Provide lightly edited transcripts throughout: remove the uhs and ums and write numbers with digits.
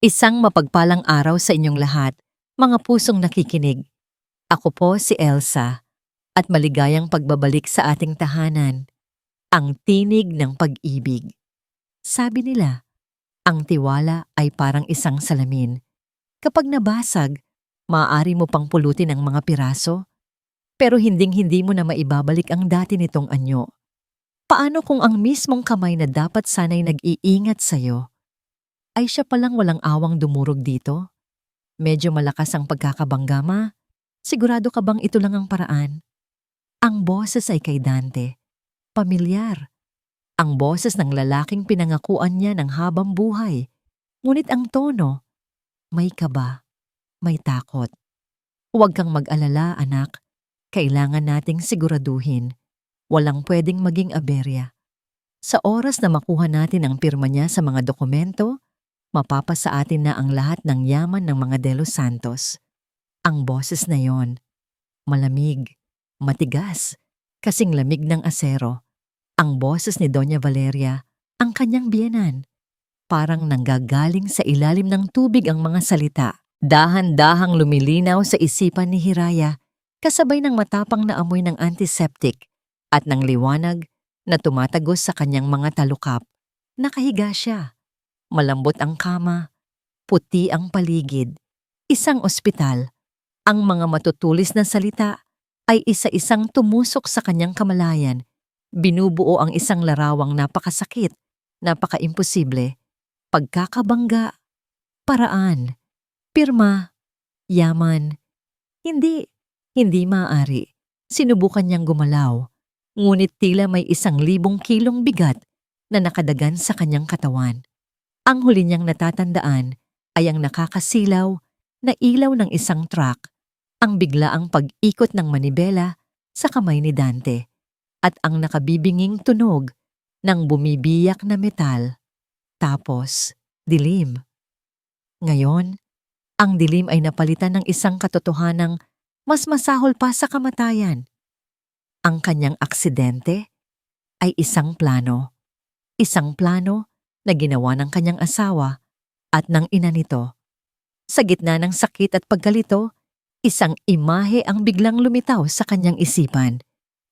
Isang mapagpalang araw sa inyong lahat, mga pusong nakikinig. Ako po si Elsa at maligayang pagbabalik sa ating tahanan, ang tinig ng pag-ibig. Sabi nila, ang tiwala ay parang isang salamin. Kapag nabasag, maaari mo pang pulutin ang mga piraso, pero hinding-hindi mo na maibabalik ang dati nitong anyo. Paano kung ang mismong kamay na dapat sana'y nag-iingat sa'yo ay siya palang walang awang dumurog dito? Medyo malakas ang pagkakabangga, ma. Sigurado ka bang ito lang ang paraan? Ang boses ay kay Dante. Pamilyar. Ang boses ng lalaking pinangakuan niya ng habang buhay. Ngunit ang tono, may kaba, may takot. Huwag kang mag-alala, anak. Kailangan nating siguraduhin. Walang pwedeng maging aberya. Sa oras na makuha natin ang pirma niya sa mga dokumento, mapapasa atin na ang lahat ng yaman ng mga De Los Santos. Ang boses na yon, malamig, matigas, kasing lamig ng asero. Ang boses ni Doña Valeria, ang kanyang biyenan. Parang nanggagaling sa ilalim ng tubig ang mga salita. Dahan-dahang lumilinaw sa isipan ni Hiraya, kasabay ng matapang na amoy ng antiseptic at ng liwanag na tumatagos sa kanyang mga talukap. Nakahiga siya. Malambot ang kama, puti ang paligid, isang ospital. Ang mga matutulis na salita ay isa-isang tumusok sa kanyang kamalayan. Binubuo ang isang larawang napakasakit, napaka-imposible, pagkakabangga, paraan, pirma, yaman. Hindi maaari. Sinubukan niyang gumalaw, ngunit tila may 1,000 kilong bigat na nakadagan sa kanyang katawan. Ang huli niyang natatandaan ay ang nakakasilaw na ilaw ng isang truck, ang biglaang pag-ikot ng manibela sa kamay ni Dante, at ang nakabibinging tunog ng bumibiyak na metal. Tapos, dilim. Ngayon, ang dilim ay napalitan ng isang katotohanang mas masahol pa sa kamatayan. Ang kanyang aksidente ay isang plano. Isang plano na ginawa ng kanyang asawa at ng ina nito. Sa gitna ng sakit at pagkalito, isang imahe ang biglang lumitaw sa kanyang isipan.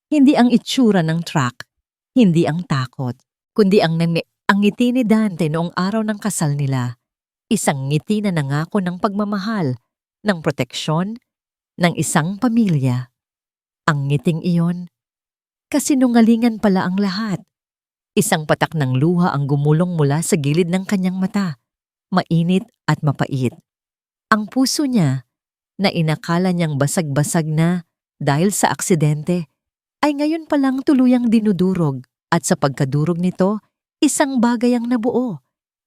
Hindi ang itsura ng truck, hindi ang takot, kundi ang ngiti ni Dante noong araw ng kasal nila. Isang ngiti na nangako ng pagmamahal, ng proteksyon, ng isang pamilya. Ang ngiting iyon, kasinungalingan pala ang lahat. Isang patak ng luha ang gumulong mula sa gilid ng kanyang mata, mainit at mapait. Ang puso niya, na inakala niyang basag-basag na dahil sa aksidente, ay ngayon palang tuluyang dinudurog, at sa pagkadurog nito, isang bagay ang nabuo.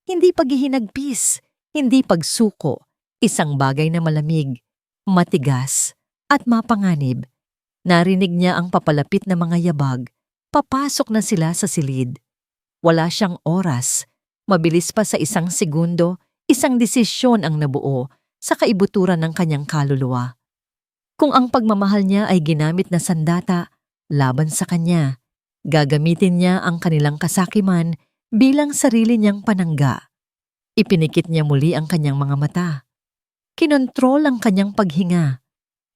Hindi paghihinagpis, hindi pagsuko, isang bagay na malamig, matigas, at mapanganib. Narinig niya ang papalapit na mga yabag. Papasok na sila sa silid. Wala siyang oras. Mabilis pa sa 1 segundo, isang desisyon ang nabuo sa kaibuturan ng kanyang kaluluwa. Kung ang pagmamahal niya ay ginamit na sandata laban sa kanya, gagamitin niya ang kanilang kasakiman bilang sarili niyang panangga. Ipinikit niya muli ang kanyang mga mata. Kinontrol ang kanyang paghinga.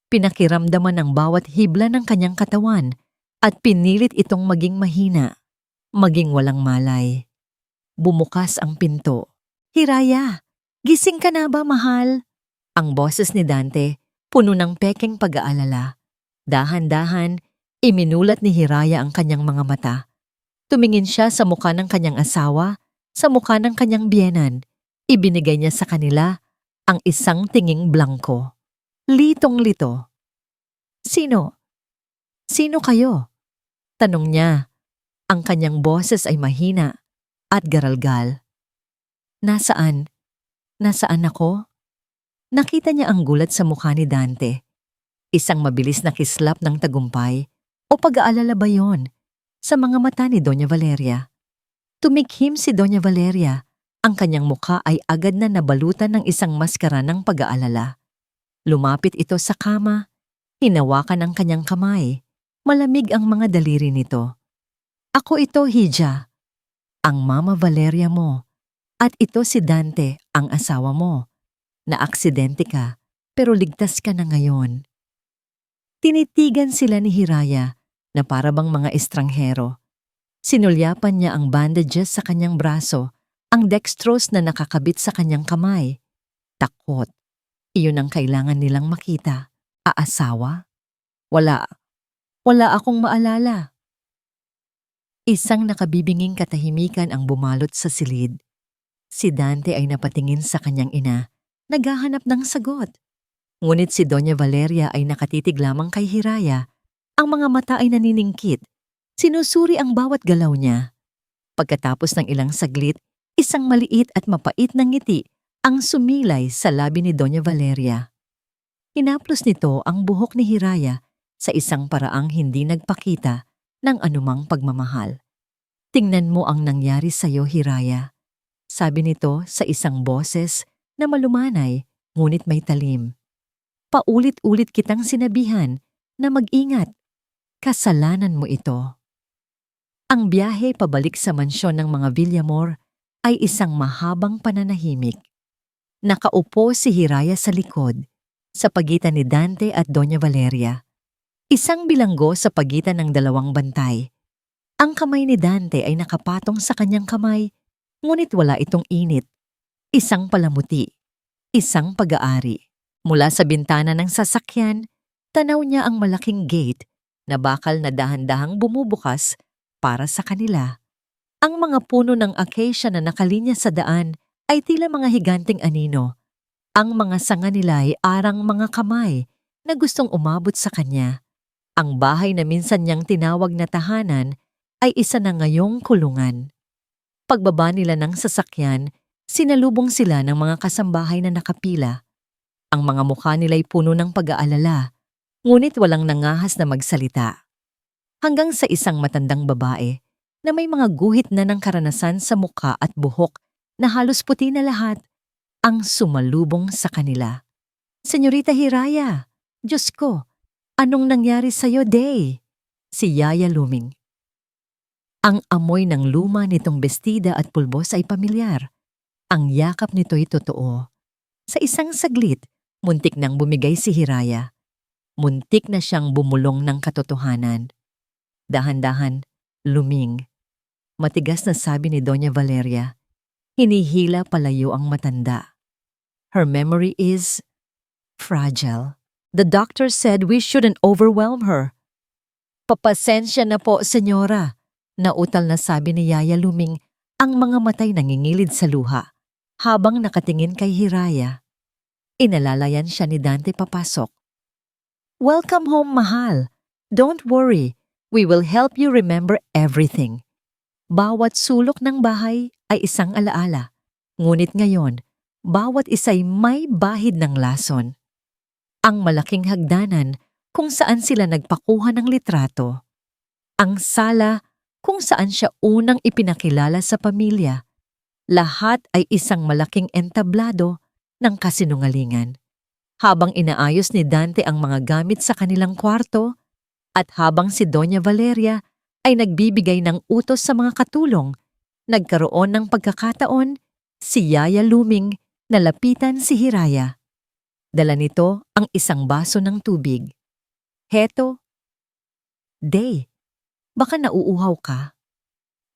Pinakiramdaman ang bawat hibla ng kanyang katawan at pinilit itong maging mahina, maging walang malay. Bumukas ang pinto. "Hiraya, gising ka na ba, mahal?" Ang boses ni Dante, puno ng pekeng pag-aalala. Dahan-dahan, iminulat ni Hiraya ang kanyang mga mata. Tumingin siya sa mukha ng kanyang asawa, sa mukha ng kanyang biyenan. Ibinigay niya sa kanila ang isang tinging blangko. Litong-lito. "Sino? Sino kayo?" tanong niya. Ang kanyang boses ay mahina at garalgal. Nasaan? Nasaan ako?" Nakita niya ang gulat sa mukha ni Dante. Isang mabilis na kislap ng tagumpay o pag-aalala ba yon sa mga mata ni Doña Valeria? Tumikhim si Doña Valeria. Ang kanyang mukha ay agad na nabalutan ng isang maskara ng pag-aalala. Lumapit ito sa kama, hinawakan ang kanyang kamay. Malamig ang mga daliri nito. "Ako ito, Hija. Ang Mama Valeria mo. At ito si Dante, ang asawa mo. Naaksidente ka, pero ligtas ka na ngayon. Tinitigan sila ni Hiraya na para bang mga estranghero. Sinulyapan niya ang bandages sa kanyang braso, ang dextrose na nakakabit sa kanyang kamay. Takot. Iyon ang kailangan nilang makita. Aasawa? Wala. Wala akong maalala. Isang nakabibinging katahimikan ang bumalot sa silid. Si Dante ay napatingin sa kanyang ina, naghahanap ng sagot. Ngunit si Doña Valeria ay nakatitig lamang kay Hiraya. Ang mga mata ay naniningkit. Sinusuri ang bawat galaw niya. Pagkatapos ng ilang saglit, isang maliit at mapait na ngiti ang sumilay sa labi ni Doña Valeria. Hinaplos nito ang buhok ni Hiraya sa isang paraang hindi nagpakita ng anumang pagmamahal. Tingnan mo ang nangyari sa iyo, Hiraya. Sabi nito sa isang boses na malumanay ngunit may talim. Paulit-ulit kitang sinabihan na mag-ingat. Kasalanan mo ito. Ang biyahe pabalik sa mansyon ng mga Villamor ay isang mahabang pananahimik. Nakaupo si Hiraya sa likod, sa pagitan ni Dante at Doña Valeria. Isang bilanggo sa pagitan ng dalawang bantay. Ang kamay ni Dante ay nakapatong sa kanyang kamay, ngunit wala itong init. Isang palamuti, isang pag-aari. Mula sa bintana ng sasakyan, tanaw niya ang malaking gate na bakal na dahan-dahang bumubukas para sa kanila. Ang mga puno ng acacia na nakalinya sa daan ay tila mga higanting anino. Ang mga sanga nila ay arang mga kamay na gustong umabot sa kanya. Ang bahay na minsan niyang tinawag na tahanan ay isa na ngayong kulungan. Pagbaba nila ng sasakyan, sinalubong sila ng mga kasambahay na nakapila. Ang mga mukha nila'y puno ng pag-aalala, ngunit walang nangahas na magsalita. Hanggang sa isang matandang babae na may mga guhit na ng karanasan sa mukha at buhok na halos puti na lahat, ang sumalubong sa kanila. Senyorita Hiraya, Diyos ko, anong nangyari sa'yo, Day? Si Yaya Luming. Ang amoy ng luma nitong bestida at pulbos ay pamilyar. Ang yakap nito'y totoo. Sa isang saglit, muntik nang bumigay si Hiraya. Muntik na siyang bumulong ng katotohanan. Dahan-dahan, Luming. Matigas na sabi ni Doña Valeria. Hinihila palayo ang matanda. Her memory is fragile. The doctor said we shouldn't overwhelm her. Papasensya na po, senyora. Nautal na sabi ni Yaya Luming, ang mga matay nangingilid sa luha, habang nakatingin kay Hiraya. Inalalayan siya ni Dante papasok. Welcome home, mahal. Don't worry, we will help you remember everything. Bawat sulok ng bahay ay isang alaala. Ngunit ngayon, bawat isa'y may bahid ng lason. Ang malaking hagdanan kung saan sila nagpakuha ng litrato. Ang sala kung saan siya unang ipinakilala sa pamilya. Lahat ay isang malaking entablado ng kasinungalingan. Habang inaayos ni Dante ang mga gamit sa kanilang kwarto, at habang si Doña Valeria ay nagbibigay ng utos sa mga katulong, nagkaroon ng pagkakataon si Yaya Luming na lapitan si Hiraya. Dala nito ang isang baso ng tubig. Heto, Day, baka nauuhaw ka?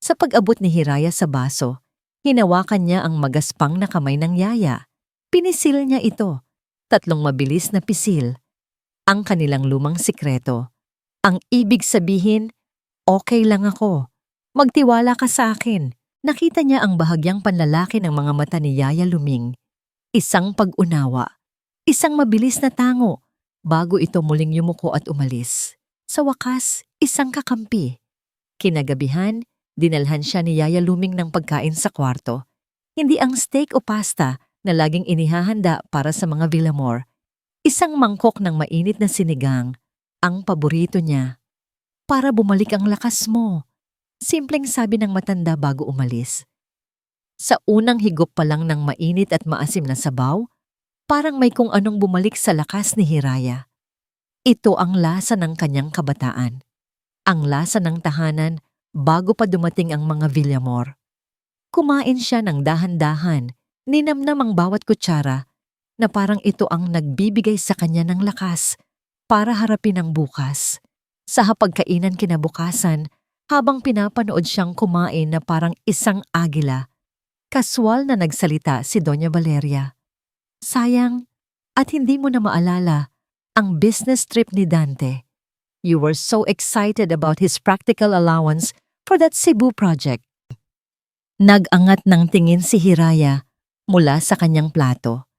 Sa pag-abot ni Hiraya sa baso, hinawakan niya ang magaspang na kamay ng Yaya. Pinisil niya ito, 3 mabilis na pisil. Ang kanilang lumang sikreto. Ang ibig sabihin, okay lang ako. Magtiwala ka sa akin. Nakita niya ang bahagyang panlalaki ng mga mata ni Yaya Luming. Isang pag-unawa. Isang mabilis na tango bago ito muling yumuko at umalis. Sa wakas, isang kakampi. Kinagabihan, dinalhan siya ni Yaya Luming ng pagkain sa kwarto. Hindi ang steak o pasta na laging inihahanda para sa mga Villamor. Isang mangkok ng mainit na sinigang, ang paborito niya. Para bumalik ang lakas mo. Simpleng sabi ng matanda bago umalis. Sa unang higop pa lang ng mainit at maasim na sabaw, parang may kung anong bumalik sa lakas ni Hiraya. Ito ang lasa ng kanyang kabataan. Ang lasa ng tahanan bago pa dumating ang mga Villamor. Kumain siya ng dahan-dahan, ninamnam ang bawat kutsara na parang ito ang nagbibigay sa kanya ng lakas para harapin ang bukas. Sa hapagkainan kinabukasan, habang pinapanood siyang kumain na parang isang agila, kaswal na nagsalita si Doña Valeria. Sayang, at hindi mo na maalala ang business trip ni Dante. You were so excited about his practical allowance for that Cebu project. Nag-angat ng tingin si Hiraya mula sa kanyang plato.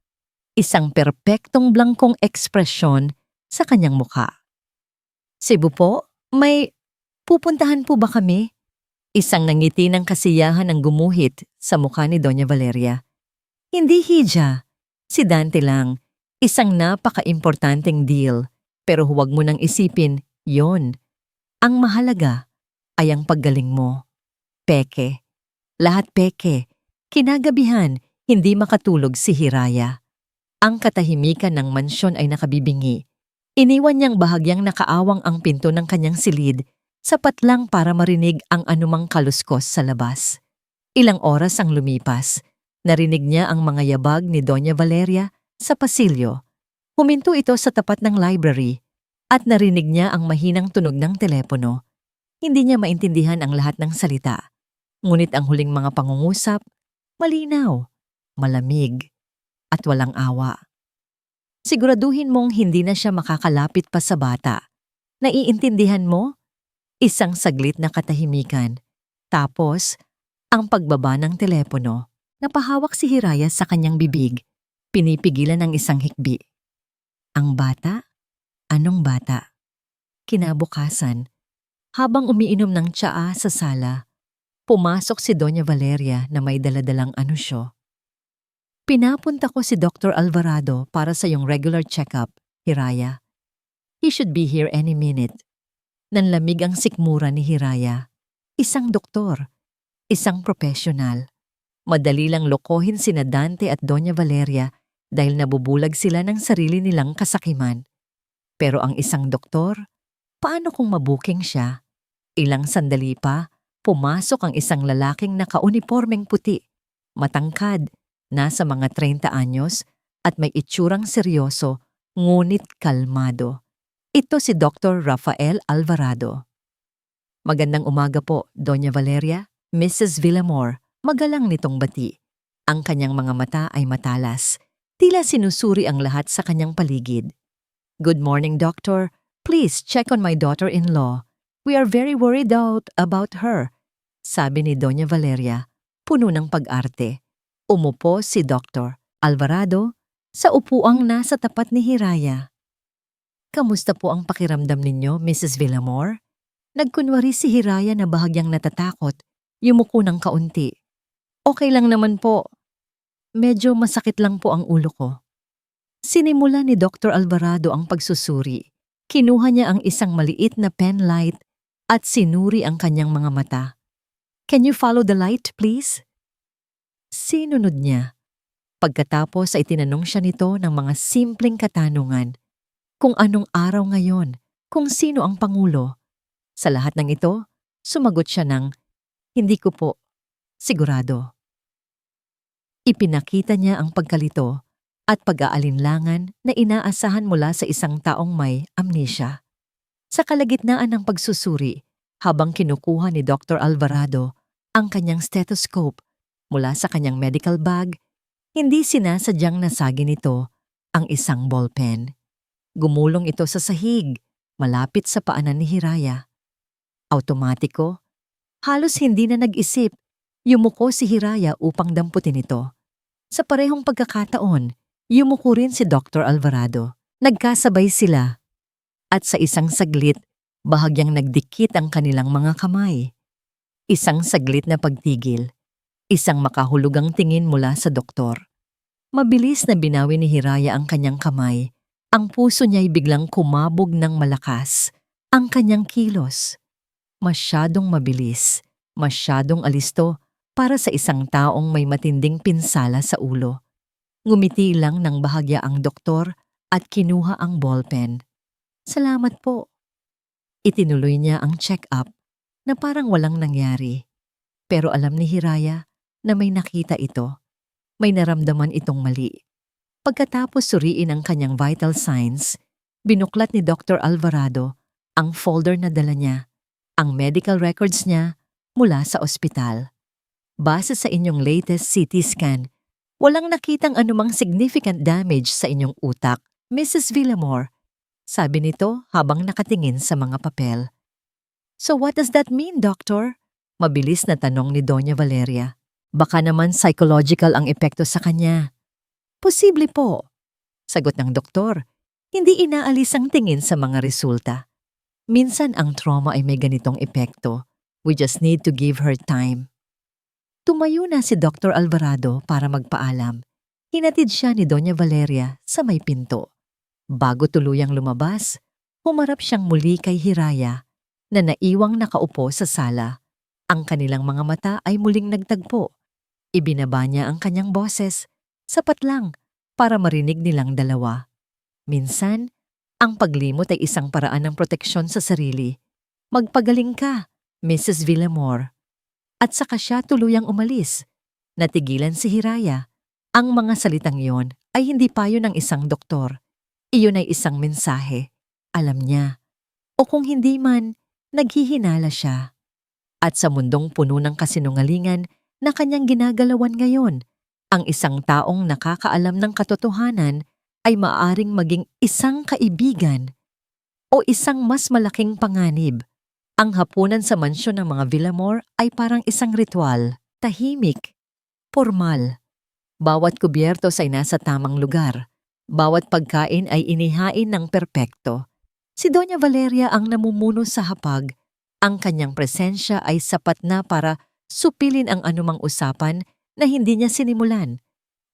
Isang perpektong blangkong ekspresyon sa kanyang mukha. Cebu po, may pupuntahan po ba kami? Isang nangiti ng kasiyahan ang gumuhit sa mukha ni Doña Valeria. Hindi hija, si Dante lang. Isang napaka-importanteng deal, pero huwag mo nang isipin yon. Ang mahalaga ay ang paggaling mo. Peke. Lahat peke. Kinagabihan, hindi makatulog si Hiraya. Ang katahimikan ng mansyon ay nakabibingi. Iniwan niyang bahagyang nakaawang ang pinto ng kanyang silid, sapat lang para marinig ang anumang kaluskos sa labas. Ilang oras ang lumipas. Narinig niya ang mga yabag ni Doña Valeria sa pasilyo. Huminto ito sa tapat ng library at narinig niya ang mahinang tunog ng telepono. Hindi niya maintindihan ang lahat ng salita. Ngunit ang huling mga pangungusap, malinaw, malamig, at walang awa. Siguraduhin mong hindi na siya makakalapit pa sa bata. Naiintindihan mo? Isang saglit na katahimikan. Tapos, ang pagbaba ng telepono. Napahawak si Hiraya sa kanyang bibig. Pinipigilan ng isang hikbi. Ang bata? Anong bata? Kinabukasan, habang umiinom ng tsaa sa sala, pumasok si Doña Valeria na may daladalang anusyo. Pinapunta ko si Dr. Alvarado para sa iyong regular check-up, Hiraya. He should be here any minute. Nanlamig ang sikmura ni Hiraya. Isang doktor, isang profesional. Madali lang lokohin sina Dante at Doña Valeria dahil nabubulag sila ng sarili nilang kasakiman. Pero ang isang doktor, paano kung mabuking siya? Ilang sandali pa, pumasok ang isang lalaking nakaunipormeng puti, matangkad, nasa mga 30 anyos at may itsurang seryoso ngunit kalmado. Ito si Dr. Rafael Alvarado. Magandang umaga po, Doña Valeria. Mrs. Villamor, magalang nitong bati. Ang kanyang mga mata ay matalas. Tila sinusuri ang lahat sa kanyang paligid. Good morning, Doctor. Please check on my daughter-in-law. We are very worried out about her, sabi ni Doña Valeria, puno ng pag-arte. Umupo si Dr. Alvarado sa upuang nasa tapat ni Hiraya. Kamusta po ang pakiramdam ninyo, Mrs. Villamor? Nagkunwari si Hiraya na bahagyang natatakot, yumuko ng kaunti. Okay lang naman po. Medyo masakit lang po ang ulo ko. Sinimula ni Dr. Alvarado ang pagsusuri. Kinuha niya ang isang maliit na pen light at sinuri ang kanyang mga mata. Can you follow the light, please? Sinunod niya. Pagkatapos ay tinanong siya nito ng mga simpleng katanungan. Kung anong araw ngayon, kung sino ang pangulo. Sa lahat ng ito, sumagot siya ng, hindi ko po, sigurado. Ipinakita niya ang pagkalito at pag-aalinlangan na inaasahan mula sa isang taong may amnesia. Sa kalagitnaan ng pagsusuri, habang kinukuha ni Dr. Alvarado ang kanyang stethoscope mula sa kanyang medical bag, hindi sinasadyang nasagi nito ang isang ballpen. Gumulong ito sa sahig, malapit sa paanan ni Hiraya. Automatiko, halos hindi na nag-isip, yumuko si Hiraya upang damputin ito. Sa parehong pagkakataon, yumuko rin si Dr. Alvarado. Nagkasabay sila. At sa isang saglit, bahagyang nagdikit ang kanilang mga kamay. Isang saglit na pagtigil. Isang makahulugang tingin mula sa doktor. Mabilis na binawi ni Hiraya ang kanyang kamay. Ang puso niya'y biglang kumabog ng malakas. Ang kanyang kilos. Masyadong mabilis, masyadong alisto para sa isang taong may matinding pinsala sa ulo. Ngumiti lang ng bahagya ang doktor at kinuha ang ballpen. Salamat po. Itinuloy niya ang check-up na parang walang nangyari. Pero alam ni Hiraya, na may nakita ito. May naramdaman itong mali. Pagkatapos suriin ang kanyang vital signs, binuklat ni Dr. Alvarado ang folder na dala niya, ang medical records niya mula sa ospital. Base sa inyong latest CT scan, walang nakitang anumang significant damage sa inyong utak, Mrs. Villamor, sabi nito habang nakatingin sa mga papel. So what does that mean, Doctor? Mabilis na tanong ni Doña Valeria. Baka naman psychological ang epekto sa kanya. Posible po, sagot ng doktor. Hindi inaalis ang tingin sa mga resulta. Minsan ang trauma ay may ganitong epekto. We just need to give her time. Tumayo na si Dr. Alvarado para magpaalam. Hinatid siya ni Doña Valeria sa may pinto. Bago tuluyang lumabas, humarap siyang muli kay Hiraya na naiwang nakaupo sa sala. Ang kanilang mga mata ay muling nagtagpo. Ibinaba niya ang kanyang boses, sapat lang para marinig nilang dalawa. Minsan, ang paglimot ay isang paraan ng proteksyon sa sarili. Magpagaling ka, Mrs. Villamor. At saka siya tuluyang umalis. Natigilan si Hiraya. Ang mga salitang iyon ay hindi payo ng isang doktor. Iyon ay isang mensahe. Alam niya. O kung hindi man, naghihinala siya. At sa mundong puno ng kasinungalingan na kanyang ginagalawan ngayon, ang isang taong nakakaalam ng katotohanan ay maaaring maging isang kaibigan o isang mas malaking panganib. Ang hapunan sa mansyon ng mga Villamor ay parang isang ritual, tahimik, formal. Bawat kubyertos ay nasa tamang lugar. Bawat pagkain ay inihain ng perpekto. Si Doña Valeria ang namumuno sa hapag. Ang kanyang presensya ay sapat na para supilin ang anumang usapan na hindi niya sinimulan.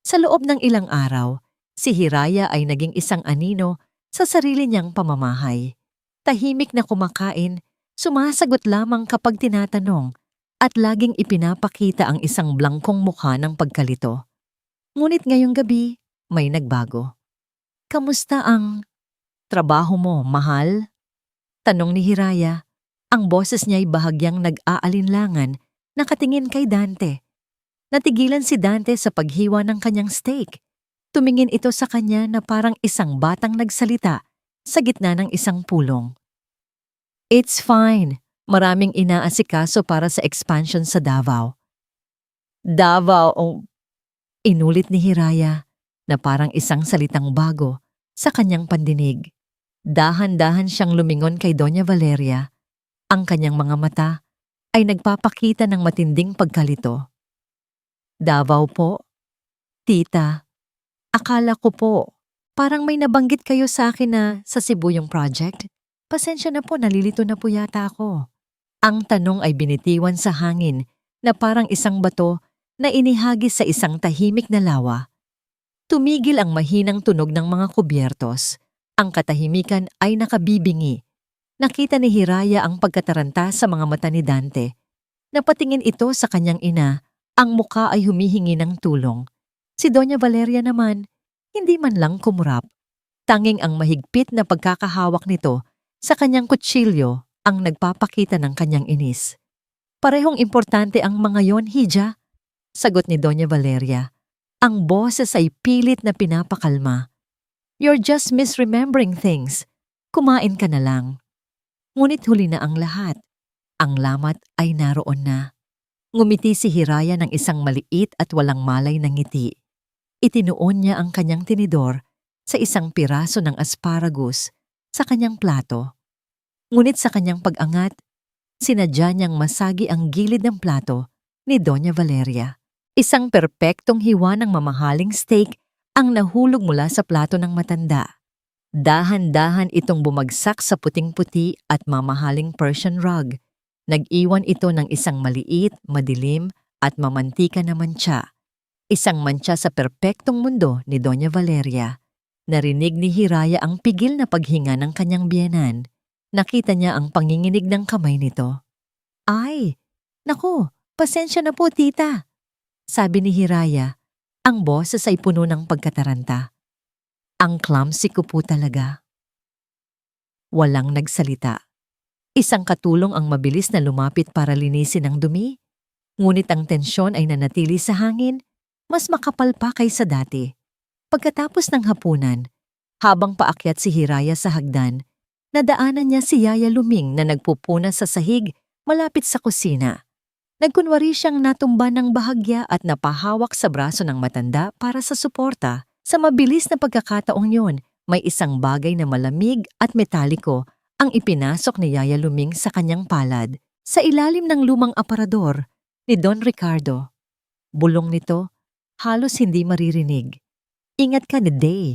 Sa loob ng ilang araw, si Hiraya ay naging isang anino sa sarili niyang pamamahay. Tahimik na kumakain, sumasagot lamang kapag tinatanong at laging ipinapakita ang isang blangkong mukha ng pagkalito. Ngunit ngayong gabi, may nagbago. Kamusta ang trabaho mo, mahal? Tanong ni Hiraya. Ang boses niya ay bahagyang nag-aalinlangan, nakatingin kay Dante. Natigilan si Dante sa paghiwa ng kanyang steak. Tumingin ito sa kanya na parang isang batang nagsalita sa gitna ng isang pulong. It's fine. Maraming inaasikaso para sa expansion sa Davao. Davao, inulit ni Hiraya na parang isang salitang bago sa kanyang pandinig. Dahan-dahan siyang lumingon kay Doña Valeria. Ang kanyang mga mata ay nagpapakita ng matinding pagkalito. Davao po? Tita, akala ko po, parang may nabanggit kayo sa akin na sa Cebu yung project. Pasensya na po, nalilito na po yata ako. Ang tanong ay binitiwan sa hangin na parang isang bato na inihagis sa isang tahimik na lawa. Tumigil ang mahinang tunog ng mga kubyertos. Ang katahimikan ay nakabibingi. Nakita ni Hiraya ang pagkataranta sa mga mata ni Dante. Napatingin ito sa kanyang ina, ang muka ay humihingi ng tulong. Si Doña Valeria naman, hindi man lang kumurap. Tanging ang mahigpit na pagkakahawak nito sa kanyang kutsilyo ang nagpapakita ng kanyang inis. Parehong importante ang mga yon, Hija, sagot ni Doña Valeria. Ang boses ay pilit na pinapakalma. You're just misremembering things. Kumain ka na lang. Ngunit huli na ang lahat. Ang lamat ay naroon na. Ngumiti si Hiraya ng isang maliit at walang malay na ngiti. Itinuon niya ang kanyang tinidor sa isang piraso ng asparagus sa kanyang plato. Ngunit sa kanyang pag-angat, sinadya niyang masagi ang gilid ng plato ni Doña Valeria. Isang perpektong hiwa ng mamahaling steak ang nahulog mula sa plato ng matanda. Dahan-dahan itong bumagsak sa puting-puti at mamahaling Persian rug. Nag-iwan ito ng isang maliit, madilim at mamantika na mantsa. Isang mantsa sa perpektong mundo ni Doña Valeria. Narinig ni Hiraya ang pigil na paghinga ng kanyang biyenan. Nakita niya ang panginginig ng kamay nito. Ay, naku, pasensya na po, tita. Sabi ni Hiraya, ang boses ay puno ng pagkataranta. Ang clumsy ko po talaga. Walang nagsalita. Isang katulong ang mabilis na lumapit para linisin ang dumi. Ngunit ang tensyon ay nanatili sa hangin, mas makapal pa kaysa dati. Pagkatapos ng hapunan, habang paakyat si Hiraya sa hagdan, nadaanan niya si Yaya Luming na nagpupuna sa sahig malapit sa kusina. Nagkunwari siyang natumba ng bahagya at napahawak sa braso ng matanda para sa suporta. Sa mabilis na pagkakataong yun, may isang bagay na malamig at metaliko ang ipinasok ni Yaya Luming sa kanyang palad sa ilalim ng lumang aparador ni Don Ricardo. Bulong nito, halos hindi maririnig. Ingat ka ni Day.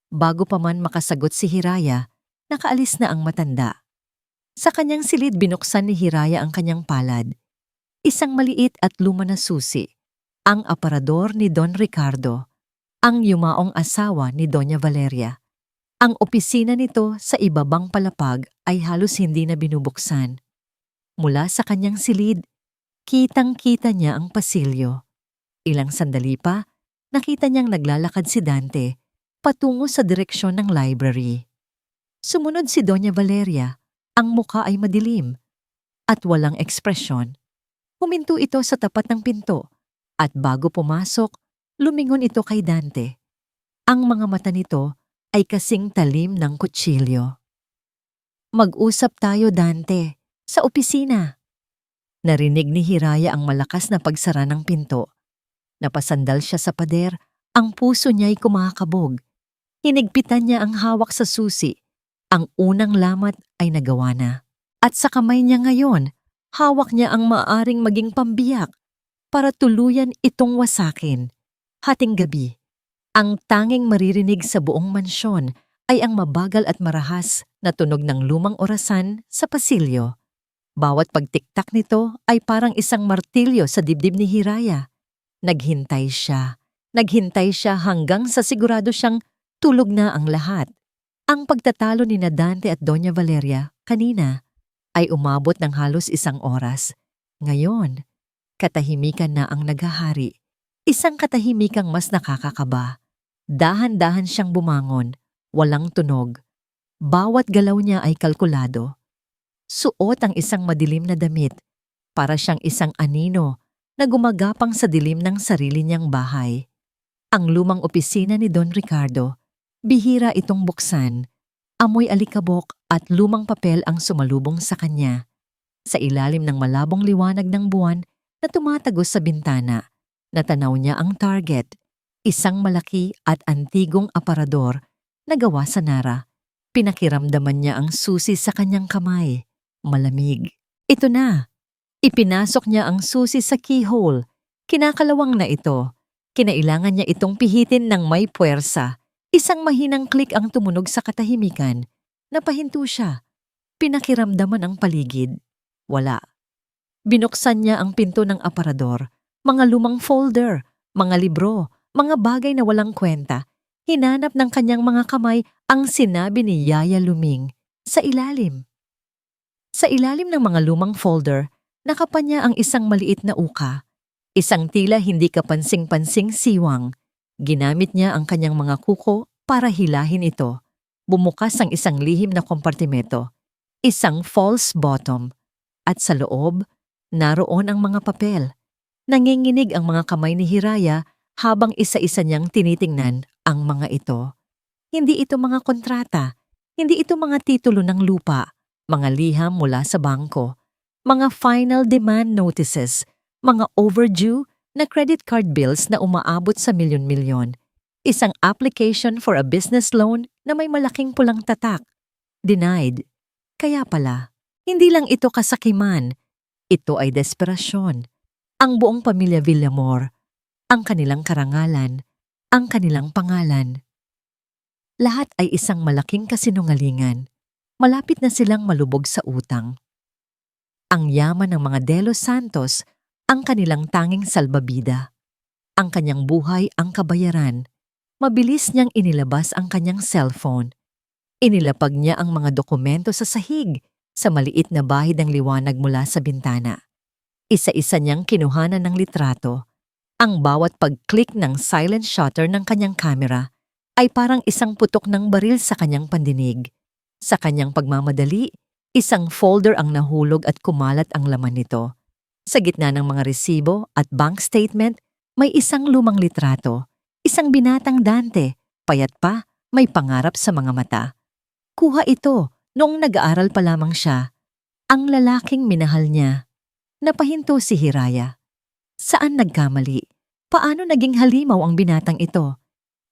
Bago pa man makasagot si Hiraya, nakaalis na ang matanda. Sa kanyang silid binuksan ni Hiraya ang kanyang palad. Isang maliit at luma na susi, ang aparador ni Don Ricardo, ang yumaong asawa ni Doña Valeria. Ang opisina nito sa ibabang palapag ay halos hindi na binubuksan. Mula sa kanyang silid, kitang-kita niya ang pasilyo. Ilang sandali pa, nakita niyang naglalakad si Dante patungo sa direksyon ng library. Sumunod si Doña Valeria, ang mukha ay madilim at walang ekspresyon. Huminto ito sa tapat ng pinto at bago pumasok, lumingon ito kay Dante. Ang mga mata nito ay kasing talim ng kutsilyo. Mag-usap tayo, Dante, sa opisina. Narinig ni Hiraya ang malakas na pagsara ng pinto. Napasandal siya sa pader, ang puso niya'y kumakabog. Hinigpitan niya ang hawak sa susi. Ang unang lamat ay nagawa na. At sa kamay niya ngayon, hawak niya ang maaaring maging pambiyak para tuluyan itong wasakin. Hating gabi, ang tanging maririnig sa buong mansyon ay ang mabagal at marahas na tunog ng lumang orasan sa pasilyo. Bawat pagtiktak nito ay parang isang martilyo sa dibdib ni Hiraya. Naghintay siya hanggang sa sigurado siyang tulog na ang lahat. Ang pagtatalo ni Dante at Doña Valeria kanina ay umabot ng halos 1 oras. Ngayon, katahimikan na ang naghahari. Isang katahimikang mas nakakakaba. Dahan-dahan siyang bumangon, walang tunog. Bawat galaw niya ay kalkulado. Suot ang isang madilim na damit, para siyang isang anino na gumagapang sa dilim ng sarili niyang bahay. Ang lumang opisina ni Don Ricardo, bihira itong buksan. Amoy alikabok at lumang papel ang sumalubong sa kanya. Sa ilalim ng malabong liwanag ng buwan na tumatagos sa bintana, natanaw niya ang target, isang malaki at antigong aparador na gawa sa Nara. Pinakiramdaman niya ang susi sa kanyang kamay. Malamig. Ito na. Ipinasok niya ang susi sa keyhole. Kinakalawang na ito. Kinailangan niya itong pihitin ng may puwersa. Isang mahinang klik ang tumunog sa katahimikan. Napahinto siya. Pinakiramdaman ang paligid. Wala. Binuksan niya ang pinto ng aparador. Mga lumang folder, mga libro, mga bagay na walang kwenta. Hinanap ng kanyang mga kamay ang sinabi ni Yaya Luming sa ilalim. Sa ilalim ng mga lumang folder, nakapanya ang isang maliit na uka. Isang tila hindi kapansing-pansing siwang. Ginamit niya ang kanyang mga kuko para hilahin ito. Bumukas ang isang lihim na kompartimento, isang false bottom. At sa loob, naroon ang mga papel. Nanginginig ang mga kamay ni Hiraya habang isa-isa niyang tinitingnan ang mga ito. Hindi ito mga kontrata, hindi ito mga titulo ng lupa, mga liham mula sa bangko, mga final demand notices, mga overdue na credit card bills na umaabot sa milyon-milyon, isang application for a business loan na may malaking pulang tatak. Denied. Kaya pala, hindi lang ito kasakiman, ito ay desperasyon. Ang buong pamilya Villamor, ang kanilang karangalan, ang kanilang pangalan. Lahat ay isang malaking kasinungalingan. Malapit na silang malubog sa utang. Ang yaman ng mga De Los Santos, ang kanilang tanging salbabida. Ang kanyang buhay ang kabayaran. Mabilis niyang inilabas ang kanyang cellphone. Inilapag niya ang mga dokumento sa sahig sa maliit na bahid ng liwanag mula sa bintana. Isa-isa niyang kinuhanan ng litrato. Ang bawat pag-click ng silent shutter ng kanyang kamera ay parang isang putok ng baril sa kanyang pandinig. Sa kanyang pagmamadali, isang folder ang nahulog at kumalat ang laman nito. Sa gitna ng mga resibo at bank statement, may isang lumang litrato, isang binatang Dante, payat pa, may pangarap sa mga mata. Kuha ito noong nag-aaral pa lamang siya. Ang lalaking minahal niya. Napahinto si Hiraya. Saan nagkamali? Paano naging halimaw ang binatang ito?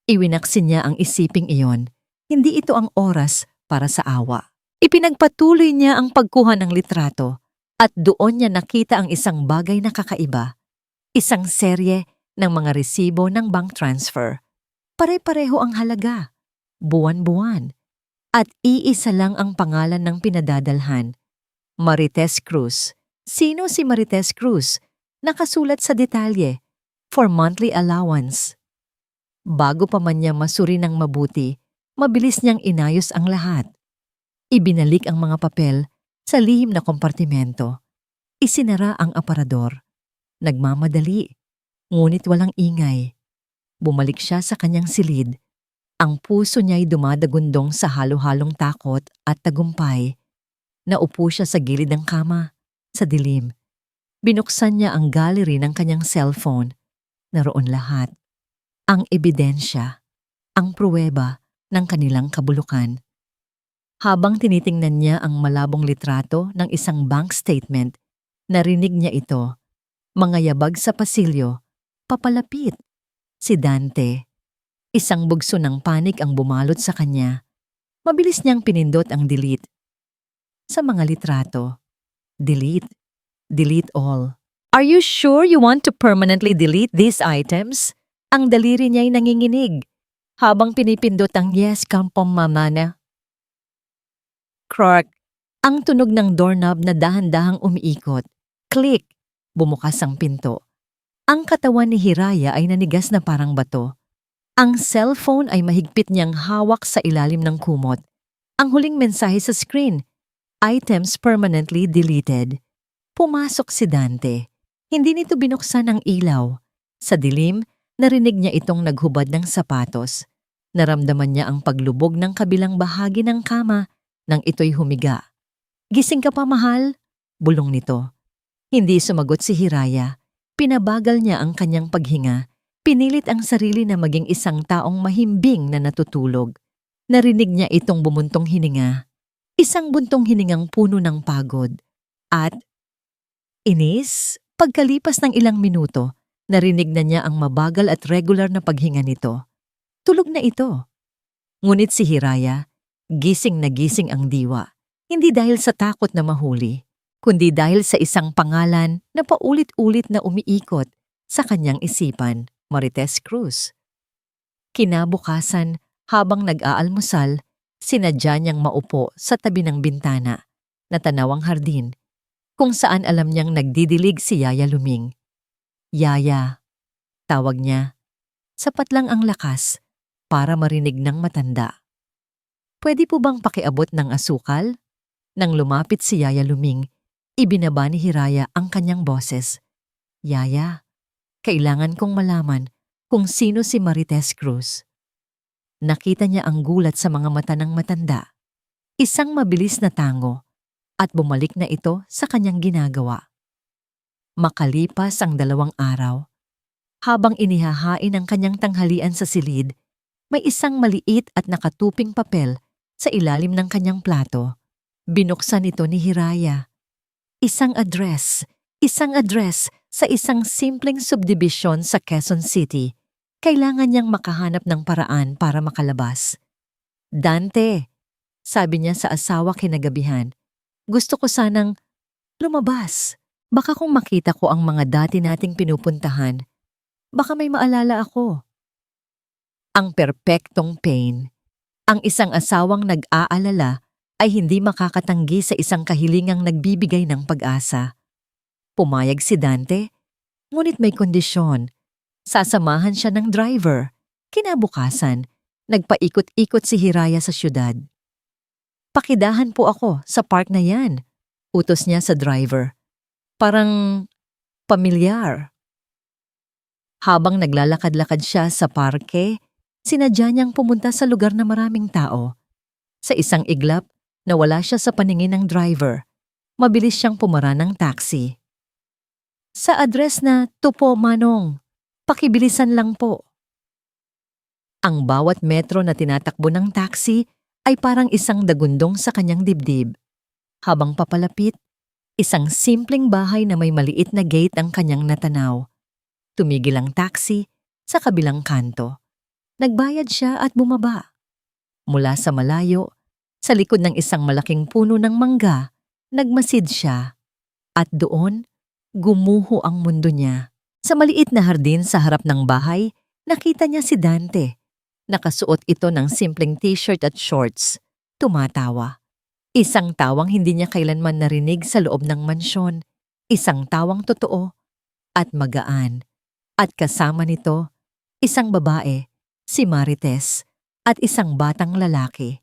Iwinaksin niya ang isiping iyon. Hindi ito ang oras para sa awa. Ipinagpatuloy niya ang pagkuha ng litrato at doon niya nakita ang isang bagay na kakaiba. Isang serye ng mga resibo ng bank transfer. Pare-pareho ang halaga. Buwan-buwan. At iisa lang ang pangalan ng pinadadalhan. Marites Cruz. Sino si Marites Cruz? Nakasulat sa detalye. For monthly allowance. Bago pa man niya masuri ng mabuti, mabilis niyang inayos ang lahat. Ibinalik ang mga papel sa lihim na kompartimento. Isinara ang aparador. Nagmamadali, ngunit walang ingay. Bumalik siya sa kanyang silid. Ang puso niya'y dumadagundong sa halo-halong takot at tagumpay. Naupo siya sa gilid ng kama, sa dilim. Binuksan niya ang gallery ng kanyang cellphone. Naroon lahat. Ang ebidensya, ang pruweba ng kanilang kabulukan. Habang tinitingnan niya ang malabong litrato ng isang bank statement, narinig niya ito. Mga yabag sa pasilyo, papalapit. Si Dante. Isang bugso ng panik ang bumalot sa kanya. Mabilis niyang pinindot ang delete. Sa mga litrato, delete. Delete all. Are you sure you want to permanently delete these items? Ang daliri niya'y nanginginig. Habang pinipindot ang yes, kampong mamana. Clark, ang tunog ng doorknob na dahan-dahang umiikot. Click! Bumukas ang pinto. Ang katawan ni Hiraya ay nanigas na parang bato. Ang cellphone ay mahigpit niyang hawak sa ilalim ng kumot. Ang huling mensahe sa screen, items permanently deleted. Pumasok si Dante. Hindi nito binuksan ang ilaw. Sa dilim, narinig niya itong naghubad ng sapatos. Naramdaman niya ang paglubog ng kabilang bahagi ng kama nang ito'y humiga. Gising ka pa, mahal? Bulong nito. Hindi sumagot si Hiraya. Pinabagal niya ang kanyang paghinga. Pinilit ang sarili na maging isang taong mahimbing na natutulog. Narinig niya itong bumuntong hininga. Isang buntong hiningang puno ng pagod. At inis, pagkalipas ng ilang minuto, narinig na niya ang mabagal at regular na paghinga nito. Tulog na ito. Ngunit si Hiraya, gising na gising ang diwa. Hindi dahil sa takot na mahuli, kundi dahil sa isang pangalan na paulit-ulit na umiikot sa kanyang isipan, Marites Cruz. Kinabukasan, habang nag-aalmusal, sinadya niyang maupo sa tabi ng bintana, natanaw ang hardin, kung saan alam niyang nagdidilig si Yaya Luming. Yaya, tawag niya. Sapat lang ang lakas para marinig ng matanda. Pwede po bang pakiabot ng asukal? Nang lumapit si Yaya Luming, ibinaba ni Hiraya ang kanyang boses. Yaya, kailangan kong malaman kung sino si Marites Cruz. Nakita niya ang gulat sa mga mata ng matanda. Isang mabilis na tango at bumalik na ito sa kanyang ginagawa. Makalipas ang 2 araw, habang inihahain ang kanyang tanghalian sa silid, may isang maliit at nakatuping papel sa ilalim ng kanyang plato. Binuksan ito ni Hiraya. Isang address sa isang simpleng subdivision sa Quezon City. Kailangan niyang makahanap ng paraan para makalabas. Dante, sabi niya sa asawa kinagabihan, gusto ko sanang lumabas. Baka kung makita ko ang mga dati nating pinupuntahan, baka may maalala ako. Ang perpektong pain. Ang isang asawang nag-aalala ay hindi makakatanggi sa isang kahilingang nagbibigay ng pag-asa. Pumayag si Dante, ngunit may kondisyon. Sasamahan siya ng driver. Kinabukasan, nagpaikot-ikot si Hiraya sa syudad. Pakidahan po ako sa park na yan, utos niya sa driver. Parang pamilyar. Habang naglalakad-lakad siya sa parke, sinadya niyang pumunta sa lugar na maraming tao. Sa isang iglap, nawala siya sa paningin ng driver. Mabilis siyang pumara ng taxi. Sa address na Tupo Manong, pakibilisan lang po. Ang bawat metro na tinatakbo ng taxi ay parang isang dagundong sa kanyang dibdib. Habang papalapit, isang simpleng bahay na may maliit na gate ang kanyang natanaw. Tumigil ang taxi sa kabilang kanto. Nagbayad siya at bumaba. Mula sa malayo, sa likod ng isang malaking puno ng mangga, nagmasid siya. At doon, gumuho ang mundo niya. Sa maliit na hardin sa harap ng bahay, nakita niya si Dante. Nakasuot ito ng simpleng t-shirt at shorts. Tumatawa. Isang tawang hindi niya kailanman narinig sa loob ng mansyon. Isang tawang totoo at magaan. At kasama nito, isang babae, si Marites, at isang batang lalaki.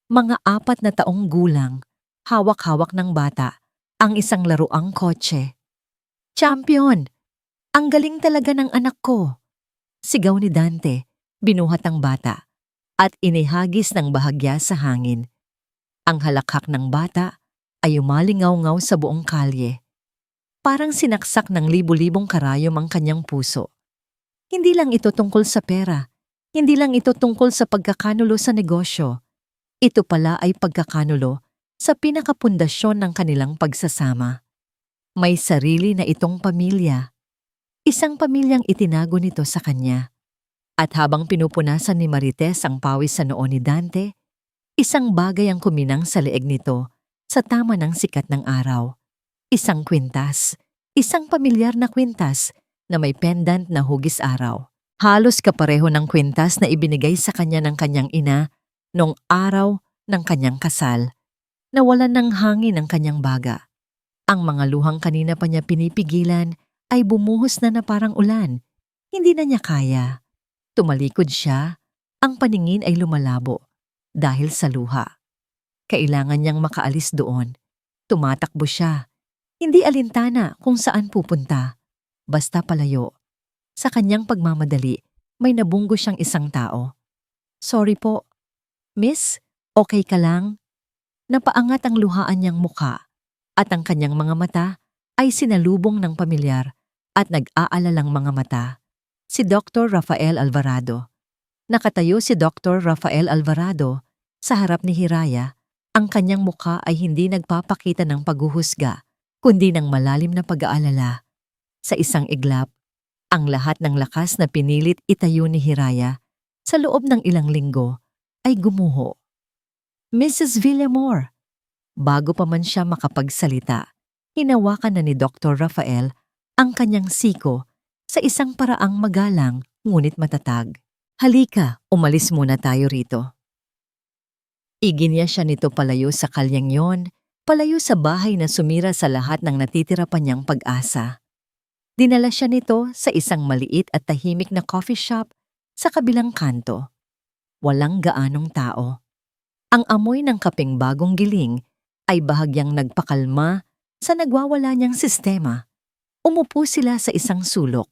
Mga 4 na taong gulang, hawak-hawak ng bata, ang isang laruang kotse. "Champion! Ang galing talaga ng anak ko!" Sigaw ni Dante, binuhat ang bata, at inihagis ng bahagya sa hangin. Ang halakhak ng bata ay umalingaw-ngaw sa buong kalye. Parang sinaksak ng libu-libong karayom ang kanyang puso. Hindi lang ito tungkol sa pera. Hindi lang ito tungkol sa pagkakanulo sa negosyo. Ito pala ay pagkakanulo sa pinakapundasyon ng kanilang pagsasama. May sarili na itong pamilya. Isang pamilyang itinago nito sa kanya. At habang pinupunasan ni Marites ang pawis sa noo ni Dante, isang bagay ang kuminang sa leeg nito sa tama ng sikat ng araw. Isang kwintas, isang pamilyar na kwintas na may pendant na hugis araw. Halos kapareho ng kwintas na ibinigay sa kanya ng kanyang ina noong araw ng kanyang kasal. Nawalan ng hangin ang kanyang baga. Ang mga luhang kanina pa niya pinipigilan ay bumuhos na parang ulan. Hindi na niya kaya. Tumalikod siya, ang paningin ay lumalabo dahil sa luha. Kailangan niyang makaalis doon. Tumatakbo siya. Hindi alintana kung saan pupunta. Basta palayo. Sa kanyang pagmamadali, may nabunggo siyang isang tao. "Sorry po. Miss, okay ka lang?" Napaangat ang luhaan niyang mukha at ang kanyang mga mata ay sinalubong ng pamilyar at nag-aalalang mga mata. Si Dr. Rafael Alvarado. Nakatayo si Dr. Rafael Alvarado sa harap ni Hiraya. Ang kanyang mukha ay hindi nagpapakita ng paghuhusga, kundi ng malalim na pag-aalala. Sa isang iglap, ang lahat ng lakas na pinilit itayo ni Hiraya sa loob ng ilang linggo ay gumuho. "Mrs. Villamor." Bago pa man siya makapagsalita, hinawakan na ni Dr. Rafael ang kanyang siko sa isang paraang magalang ngunit matatag. "Halika, umalis muna tayo rito." Iginiya siya nito palayo sa kalyang yon, palayo sa bahay na sumira sa lahat ng natitira pa niyang pag-asa. Dinala siya nito sa isang maliit at tahimik na coffee shop sa kabilang kanto. Walang gaanong tao. Ang amoy ng kapeng bagong giling ay bahagyang nagpakalma sa nagwawala niyang sistema. Umupo sila sa isang sulok.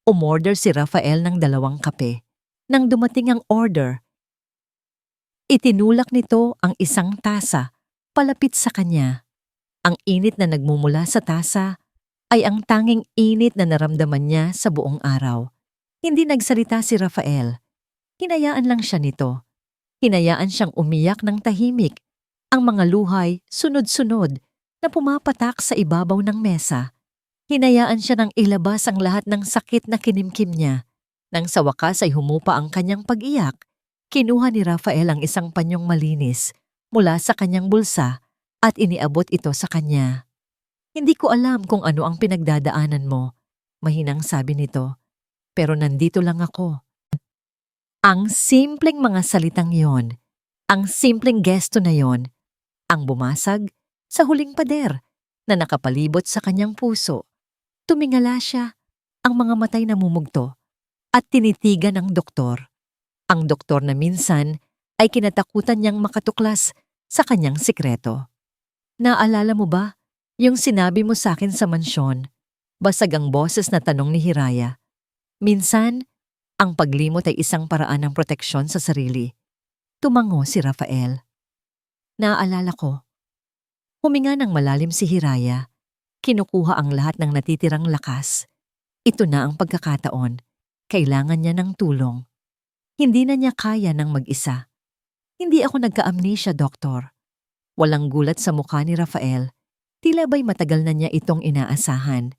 Umorder si Rafael ng 2 kape. Nang dumating ang order, itinulak nito ang isang tasa palapit sa kanya. Ang init na nagmumula sa tasa ay ang tanging init na naramdaman niya sa buong araw. Hindi nagsalita si Rafael. Hinayaan lang siya nito. Hinayaan siyang umiyak ng tahimik. Ang mga luhay sunod-sunod na pumapatak sa ibabaw ng mesa. Hinayaan siya nang ilabas ang lahat ng sakit na kinimkim niya. Nang sa wakas ay humupa ang kanyang pag-iyak, kinuha ni Rafael ang isang panyong malinis mula sa kanyang bulsa at iniabot ito sa kanya. "Hindi ko alam kung ano ang pinagdadaanan mo," mahinang sabi nito, "pero nandito lang ako." Ang simpleng mga salitang yon, ang simpleng gesto na yon, ang bumasag sa huling pader na nakapalibot sa kanyang puso. Tumingala siya, ang mga matay namumugto, at tinitigan ng doktor. Ang doktor na minsan ay kinatakutan niyang makatuklas sa kanyang sikreto. "Naalala mo ba yung sinabi mo sa akin sa mansyon?" Basag ang boses na tanong ni Hiraya. Minsan, ang paglimot ay isang paraan ng proteksyon sa sarili. Tumango si Rafael. "Naaalala ko." Huminga ng malalim si Hiraya. Kinukuha ang lahat ng natitirang lakas. Ito na ang pagkakataon. Kailangan niya ng tulong. Hindi na niya kaya ng mag-isa. Hindi ako nagka-amnesia, doktor. Walang gulat sa mukha ni Rafael. Tila ba'y matagal na niya itong inaasahan.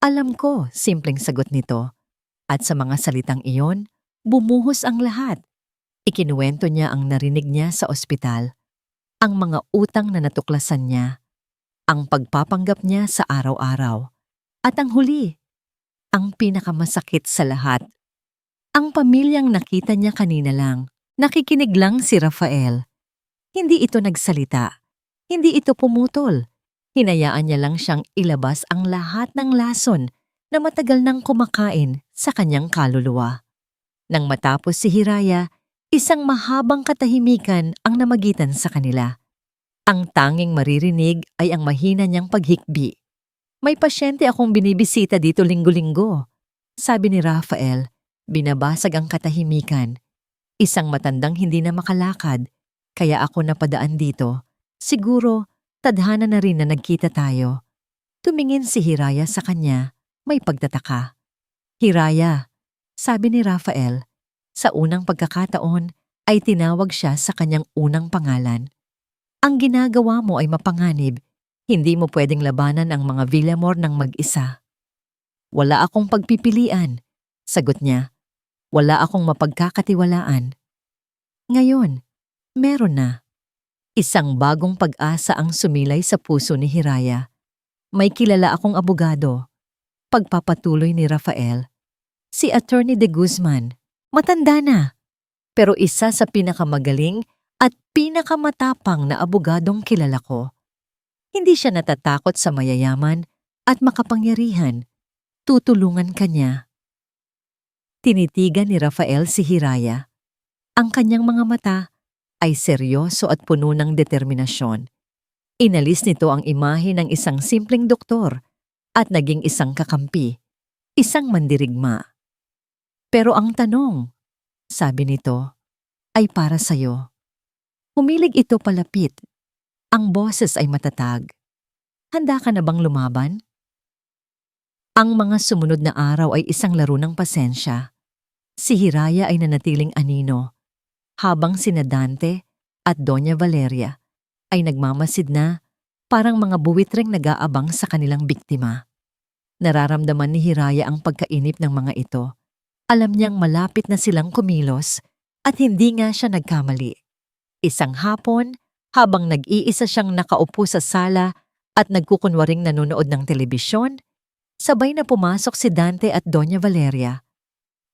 Alam ko, simpleng sagot nito. At sa mga salitang iyon, bumuhos ang lahat. Ikinuwento niya ang narinig niya sa ospital. Ang mga utang na natuklasan niya. Ang pagpapanggap niya sa araw-araw. At ang huli, ang pinakamasakit sa lahat. Ang pamilyang nakita niya kanina lang. Nakikinig lang si Rafael. Hindi ito nagsalita. Hindi ito pumutol. Hinayaan niya lang siyang ilabas ang lahat ng lason na matagal nang kumakain sa kanyang kaluluwa. Nang matapos si Hiraya, isang mahabang katahimikan ang namagitan sa kanila. Ang tanging maririnig ay ang mahina niyang paghikbi. May pasyente akong binibisita dito linggo-linggo. Sabi ni Rafael, binabasag ang katahimikan. Isang matandang hindi na makalakad, kaya ako napadaan dito. Siguro, tadhana na rin na nagkita tayo. Tumingin si Hiraya sa kanya, may pagtataka. Hiraya, sabi ni Rafael. Sa unang pagkakataon ay tinawag siya sa kanyang unang pangalan. Ang ginagawa mo ay mapanganib. Hindi mo pwedeng labanan ang mga Villamor ng mag-isa. Wala akong pagpipilian, sagot niya. Wala akong mapagkakatiwalaan. Ngayon, meron na. Isang bagong pag-asa ang sumilay sa puso ni Hiraya. May kilala akong abogado. Pagpapatuloy ni Rafael. Si Attorney De Guzman. Matanda na. Pero isa sa pinakamagaling at pinakamatapang na abogadong kilala ko. Hindi siya natatakot sa mayayaman at makapangyarihan. Tutulungan ka niya. Tinitigan ni Rafael si Hiraya. Ang kanyang mga mata ay seryoso at puno ng determinasyon. Inalis nito ang imahe ng isang simpleng doktor at naging isang kakampi, isang mandirigma. Pero ang tanong, sabi nito, ay para sa'yo. Humilig ito palapit. Ang boses ay matatag. Handa ka na bang lumaban? Ang mga sumunod na araw ay isang laro ng pasensya. Si Hiraya ay nanatiling anino, habang sina Dante at Doña Valeria ay nagmamasid na parang mga buwitreng nag-aabang sa kanilang biktima. Nararamdaman ni Hiraya ang pagkainip ng mga ito. Alam niyang malapit na silang kumilos at hindi nga siya nagkamali. Isang hapon, habang nag-iisa siyang nakaupo sa sala at nagkukunwaring nanonood ng telebisyon, sabay na pumasok si Dante at Doña Valeria.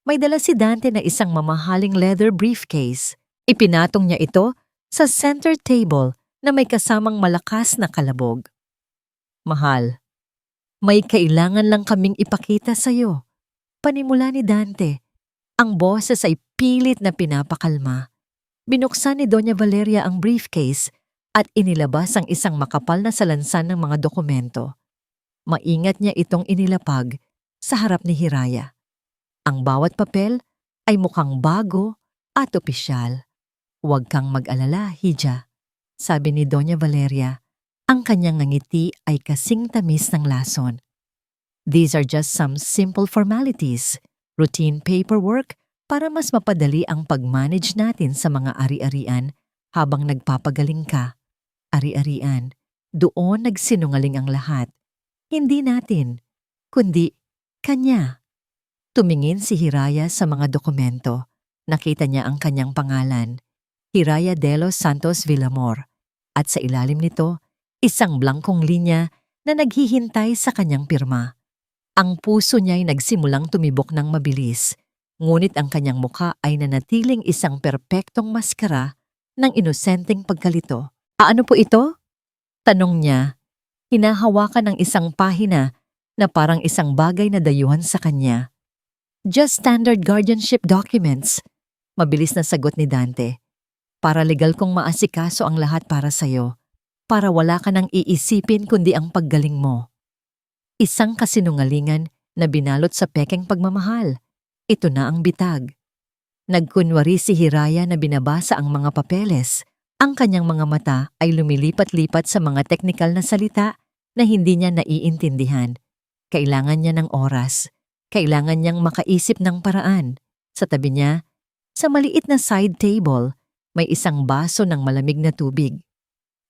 May dala si Dante na isang mamahaling leather briefcase. Ipinatong niya ito sa center table na may kasamang malakas na kalabog. Mahal, may kailangan lang kaming ipakita sa'yo. Panimula ni Dante. Ang boses ay pilit na pinapakalma. Binuksan ni Doña Valeria ang briefcase at inilabas ang isang makapal na salansan ng mga dokumento. Maingat niya itong inilapag sa harap ni Hiraya. Ang bawat papel ay mukhang bago at opisyal. Huwag kang mag-alala, Hija, sabi ni Doña Valeria. Ang kanyang ngiti ay kasing tamis ng lason. These are just some simple formalities, routine paperwork para mas mapadali ang pag-manage natin sa mga ari-arian habang nagpapagaling ka. Ari-arian, doon nagsinungaling ang lahat. Hindi natin, kundi kanya. Tumingin si Hiraya sa mga dokumento. Nakita niya ang kanyang pangalan, Hiraya de los Santos Villamor, at sa ilalim nito, isang blangkong linya na naghihintay sa kanyang pirma. Ang puso niya ay nagsimulang tumibok ng mabilis, ngunit ang kanyang mukha ay nanatiling isang perpektong maskara ng inosenteng pagkalito. Ano po ito? Tanong niya. Hinahawakan ng isang pahina na parang isang bagay na dayuhan sa kanya. Just standard guardianship documents. Mabilis na sagot ni Dante. Para legal kong maasikaso ang lahat para sa'yo. Para wala ka nang iisipin kundi ang paggaling mo. Isang kasinungalingan na binalot sa pekeng pagmamahal. Ito na ang bitag. Nagkunwari si Hiraya na binabasa ang mga papeles. Ang kanyang mga mata ay lumilipat-lipat sa mga teknikal na salita na hindi niya naiintindihan. Kailangan niya ng oras. Kailangan niyang makaisip ng paraan. Sa tabi niya, sa maliit na side table, may isang baso ng malamig na tubig.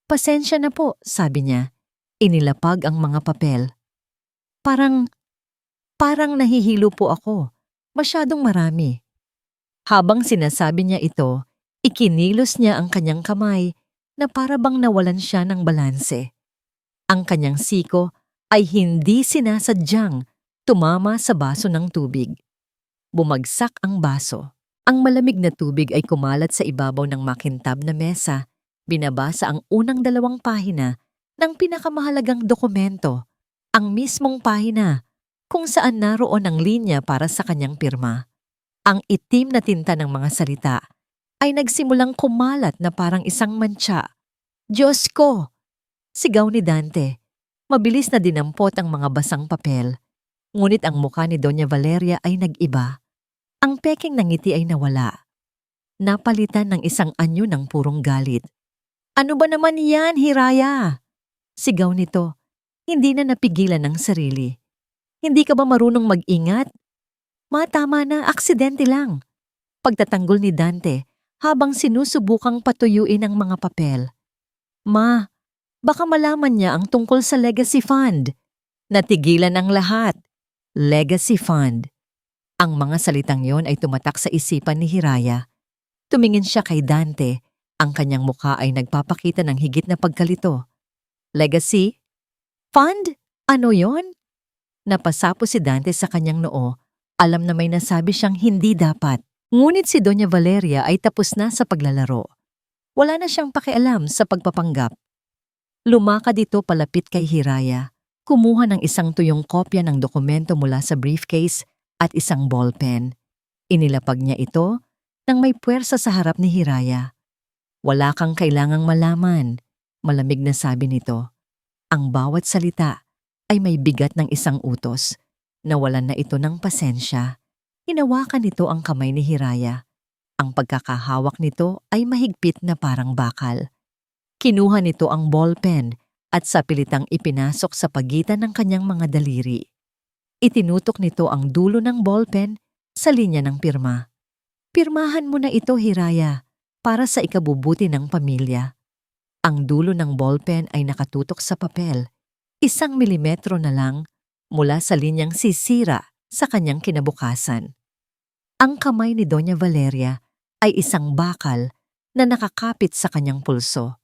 "Pasensya na po," sabi niya. Inilapag ang mga papel. Parang nahihilo po ako. Masyadong marami." Habang sinasabi niya ito, ikinilos niya ang kanyang kamay na para bang nawalan siya ng balanse. Ang kanyang siko ay hindi sinasadyang tumama sa baso ng tubig. Bumagsak ang baso. Ang malamig na tubig ay kumalat sa ibabaw ng makintab na mesa. Binabasa ang unang 2 pahina ng pinakamahalagang dokumento, ang mismong pahina kung saan naroon ang linya para sa kanyang pirma. Ang itim na tinta ng mga salita ay nagsimulang kumalat na parang isang mantsa. "Diyos ko!" Sigaw ni Dante. Mabilis na dinampot ang mga basang papel. Ngunit ang mukha ni Doña Valeria ay nag-iba. Ang peking ng ngiti ay nawala. Napalitan ng isang anyo ng purong galit. "Ano ba naman yan, Hiraya?" Sigaw nito. Hindi na napigilan ng sarili. "Hindi ka ba marunong mag-ingat? Tama na, aksidente lang." Pagtatanggol ni Dante habang sinusubukang patuyuin ang mga papel. "Ma, baka malaman niya ang tungkol sa legacy fund." Natigilan ang lahat. Legacy fund. Ang mga salitang yon ay tumatak sa isipan ni Hiraya. Tumingin siya kay Dante. Ang kanyang mukha ay nagpapakita ng higit na pagkalito. "Legacy? Fund? Ano yon?" Napasapo si Dante sa kanyang noo. Alam na may nasabi siyang hindi dapat. Ngunit si Doña Valeria ay tapos na sa paglalaro. Wala na siyang pakialam sa pagpapanggap. Lumakad ito palapit kay Hiraya. Kumuha ng isang tuyong kopya ng dokumento mula sa briefcase at isang ballpen. Inilapag niya ito nang may puwersa sa harap ni Hiraya. "Wala kang kailangang malaman," malamig na sabi nito. Ang bawat salita ay may bigat ng isang utos. Nawalan na ito ng pasensya. Hinawakan nito ang kamay ni Hiraya. Ang pagkakahawak nito ay mahigpit na parang bakal. Kinuha nito ang ballpen at sa pilitang ipinasok sa pagitan ng kanyang mga daliri. Itinutok nito ang dulo ng ballpen sa linya ng pirma. "Pirmahan mo na ito, Hiraya, para sa ikabubuti ng pamilya." Ang dulo ng ballpen ay nakatutok sa papel. 1 milimetro na lang mula sa linyang sisira sa kanyang kinabukasan. Ang kamay ni Doña Valeria ay isang bakal na nakakapit sa kanyang pulso.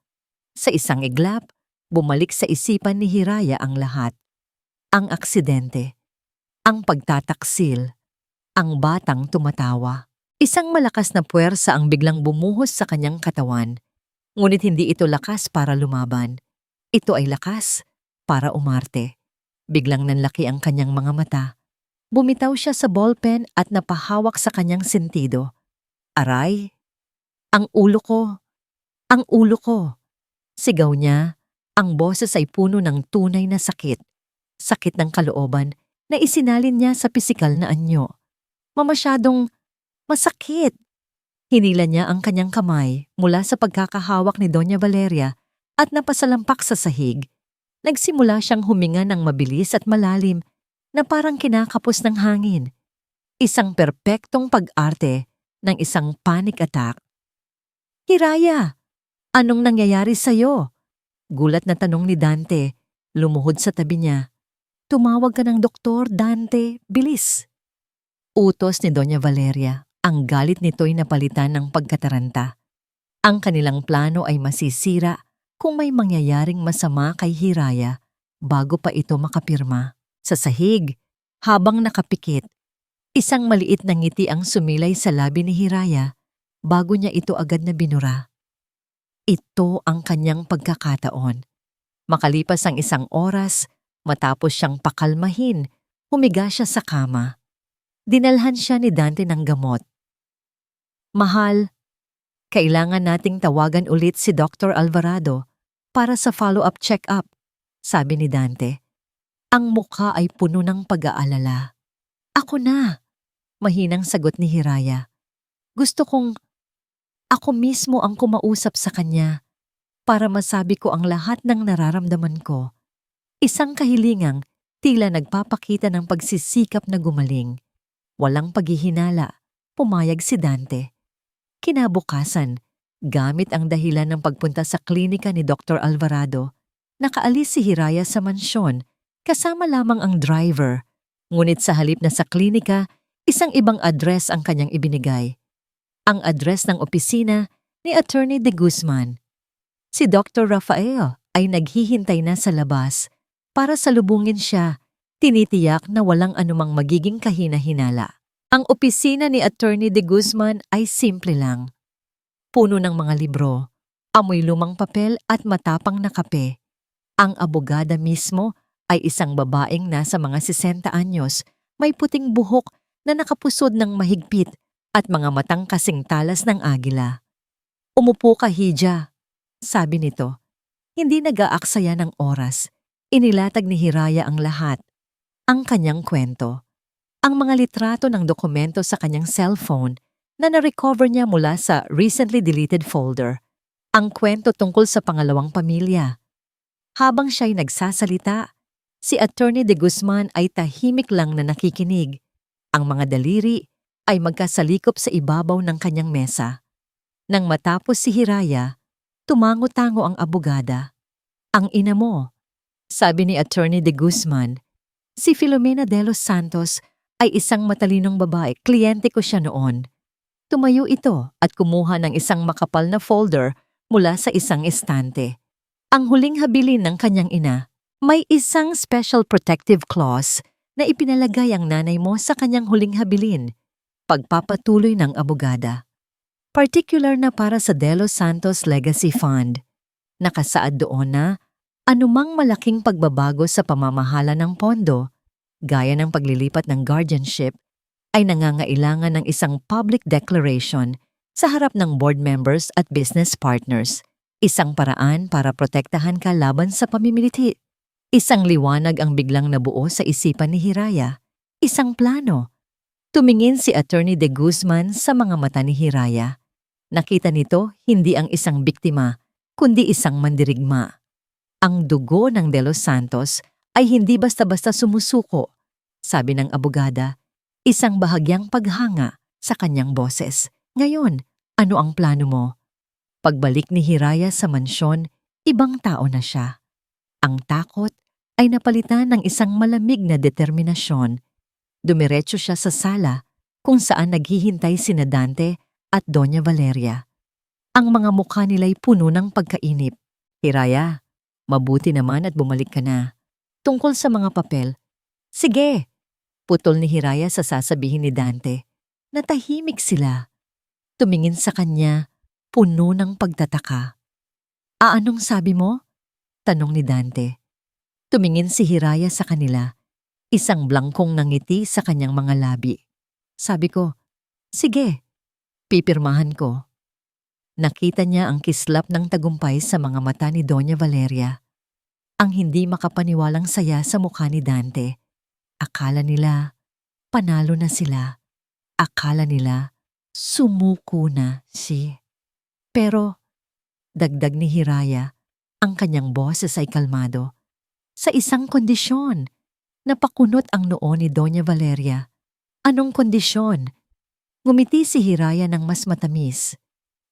Sa isang iglap, bumalik sa isipan ni Hiraya ang lahat. Ang aksidente, ang pagtataksil, ang batang tumatawa. Isang malakas na puwersa ang biglang bumuhos sa kanyang katawan. Ngunit hindi ito lakas para lumaban. Ito ay lakas para umarte. Biglang nanlaki ang kanyang mga mata. Bumitaw siya sa ballpen at napahawak sa kanyang sentido. "Aray! Ang ulo ko! Ang ulo ko!" Sigaw niya. Ang boses ay puno ng tunay na sakit. Sakit ng kalooban na isinalin niya sa pisikal na anyo. Mamasyadong masakit. Hinila niya ang kanyang kamay mula sa pagkakahawak ni Doña Valeria at napasalampak sa sahig. Nagsimula siyang huminga ng mabilis at malalim na parang kinakapos ng hangin. Isang perpektong pag-arte ng isang panic attack. "Hiraya, anong nangyayari sa'yo?" Gulat na tanong ni Dante. Lumuhod sa tabi niya. "Tumawag ka ng doktor, Dante. Bilis!" Utos ni Doña Valeria. Ang galit nito'y napalitan ng pagkataranta. Ang kanilang plano ay masisira kung may mangyayaring masama kay Hiraya bago pa ito makapirma. Sa sahig, habang nakapikit, isang maliit na ngiti ang sumilay sa labi ni Hiraya bago niya ito agad na binura. Ito ang kanyang pagkakataon. Makalipas ang 1 oras, matapos siyang pakalmahin, humiga siya sa kama. Dinalhan siya ni Dante ng gamot. "Mahal, kailangan nating tawagan ulit si Dr. Alvarado para sa follow-up check-up," sabi ni Dante. Ang mukha ay puno ng pag-aalala. "Ako na," mahinang sagot ni Hiraya. "Gusto kong ako mismo ang kumausap sa kanya para masabi ko ang lahat ng nararamdaman ko. Isang kahilingang tila nagpapakita ng pagsisikap na gumaling. Walang paghihinala, pumayag si Dante. Kinabukasan, gamit ang dahilan ng pagpunta sa klinika ni Dr. Alvarado, nakaalis si Hiraya sa mansyon kasama lamang ang driver. Ngunit sa halip na sa klinika, isang ibang address ang kanyang ibinigay. Ang address ng opisina ni Attorney De Guzman. Si Dr. Rafael ay naghihintay na sa labas para salubungin siya, tinitiyak na walang anumang magiging kahina-hinala. Ang opisina ni Attorney De Guzman ay simple lang. Puno ng mga libro, amoy lumang papel at matapang na kape. Ang abogada mismo ay isang babaeng nasa mga 60 anyos, may puting buhok na nakapusod ng mahigpit at mga matang kasing talas ng agila. "Umupo ka, Hija," sabi nito. Hindi nag-aaksaya ng oras. Inilatag ni Hiraya ang lahat. Ang kanyang kwento. Ang mga litrato ng dokumento sa kanyang cellphone na na-recover niya mula sa recently deleted folder. Ang kwento tungkol sa pangalawang pamilya. Habang siya'y nagsasalita, si Attorney De Guzman ay tahimik lang na nakikinig. Ang mga daliri ay magkasalikop sa ibabaw ng kanyang mesa. Nang matapos si Hiraya, tumango-tango ang abogada. "Ang ina mo," sabi ni Attorney De Guzman. "Si Filomena de los Santos ay isang matalinong babae, kliyente ko siya noon." Tumayo ito at kumuha ng isang makapal na folder mula sa isang estante. Ang huling habilin ng kanyang ina, may isang special protective clause na ipinalagay ang nanay mo sa kanyang huling habilin. Pagpapatuloy ng abogada. Particular na para sa De Los Santos Legacy Fund. Nakasaad doon na anumang malaking pagbabago sa pamamahala ng pondo, gaya ng paglilipat ng guardianship, ay nangangailangan ng isang public declaration sa harap ng board members at business partners. Isang paraan para protektahan ka laban sa pamimiliti. Isang liwanag ang biglang nabuo sa isipan ni Hiraya. Isang plano. Tumingin si Attorney De Guzman sa mga mata ni Hiraya. Nakita nito hindi ang isang biktima, kundi isang mandirigma. Ang dugo ng De Los Santos ay hindi basta-basta sumusuko, sabi ng abogada, isang bahagyang paghanga sa kanyang boses. "Ngayon, ano ang plano mo?" Pagbalik ni Hiraya sa mansyon, ibang tao na siya. Ang takot ay napalitan ng isang malamig na determinasyon. Dumiretso siya sa sala kung saan naghihintay sina Dante at Doña Valeria. Ang mga mukha nila'y puno ng pagkainip. "Hiraya, mabuti naman at bumalik ka na. Tungkol sa mga papel." "Sige," putol ni Hiraya sa sasabihin ni Dante. Natahimik sila. Tumingin sa kanya, puno ng pagtataka. "Anong sabi mo?" tanong ni Dante. Tumingin si Hiraya sa kanila. Isang blangkong nangiti sa kanyang mga labi. Sabi ko, "Sige, pipirmahan ko." Nakita niya ang kislap ng tagumpay sa mga mata ni Doña Valeria. Ang hindi makapaniwalang saya sa mukha ni Dante. Akala nila, panalo na sila. Akala nila, sumuko na si. Pero, dagdag ni Hiraya, ang kanyang boses ay kalmado. Sa isang kondisyon. Napakunot ang noo ni Doña Valeria. "Anong kondisyon?" Ngumiti si Hiraya ng mas matamis.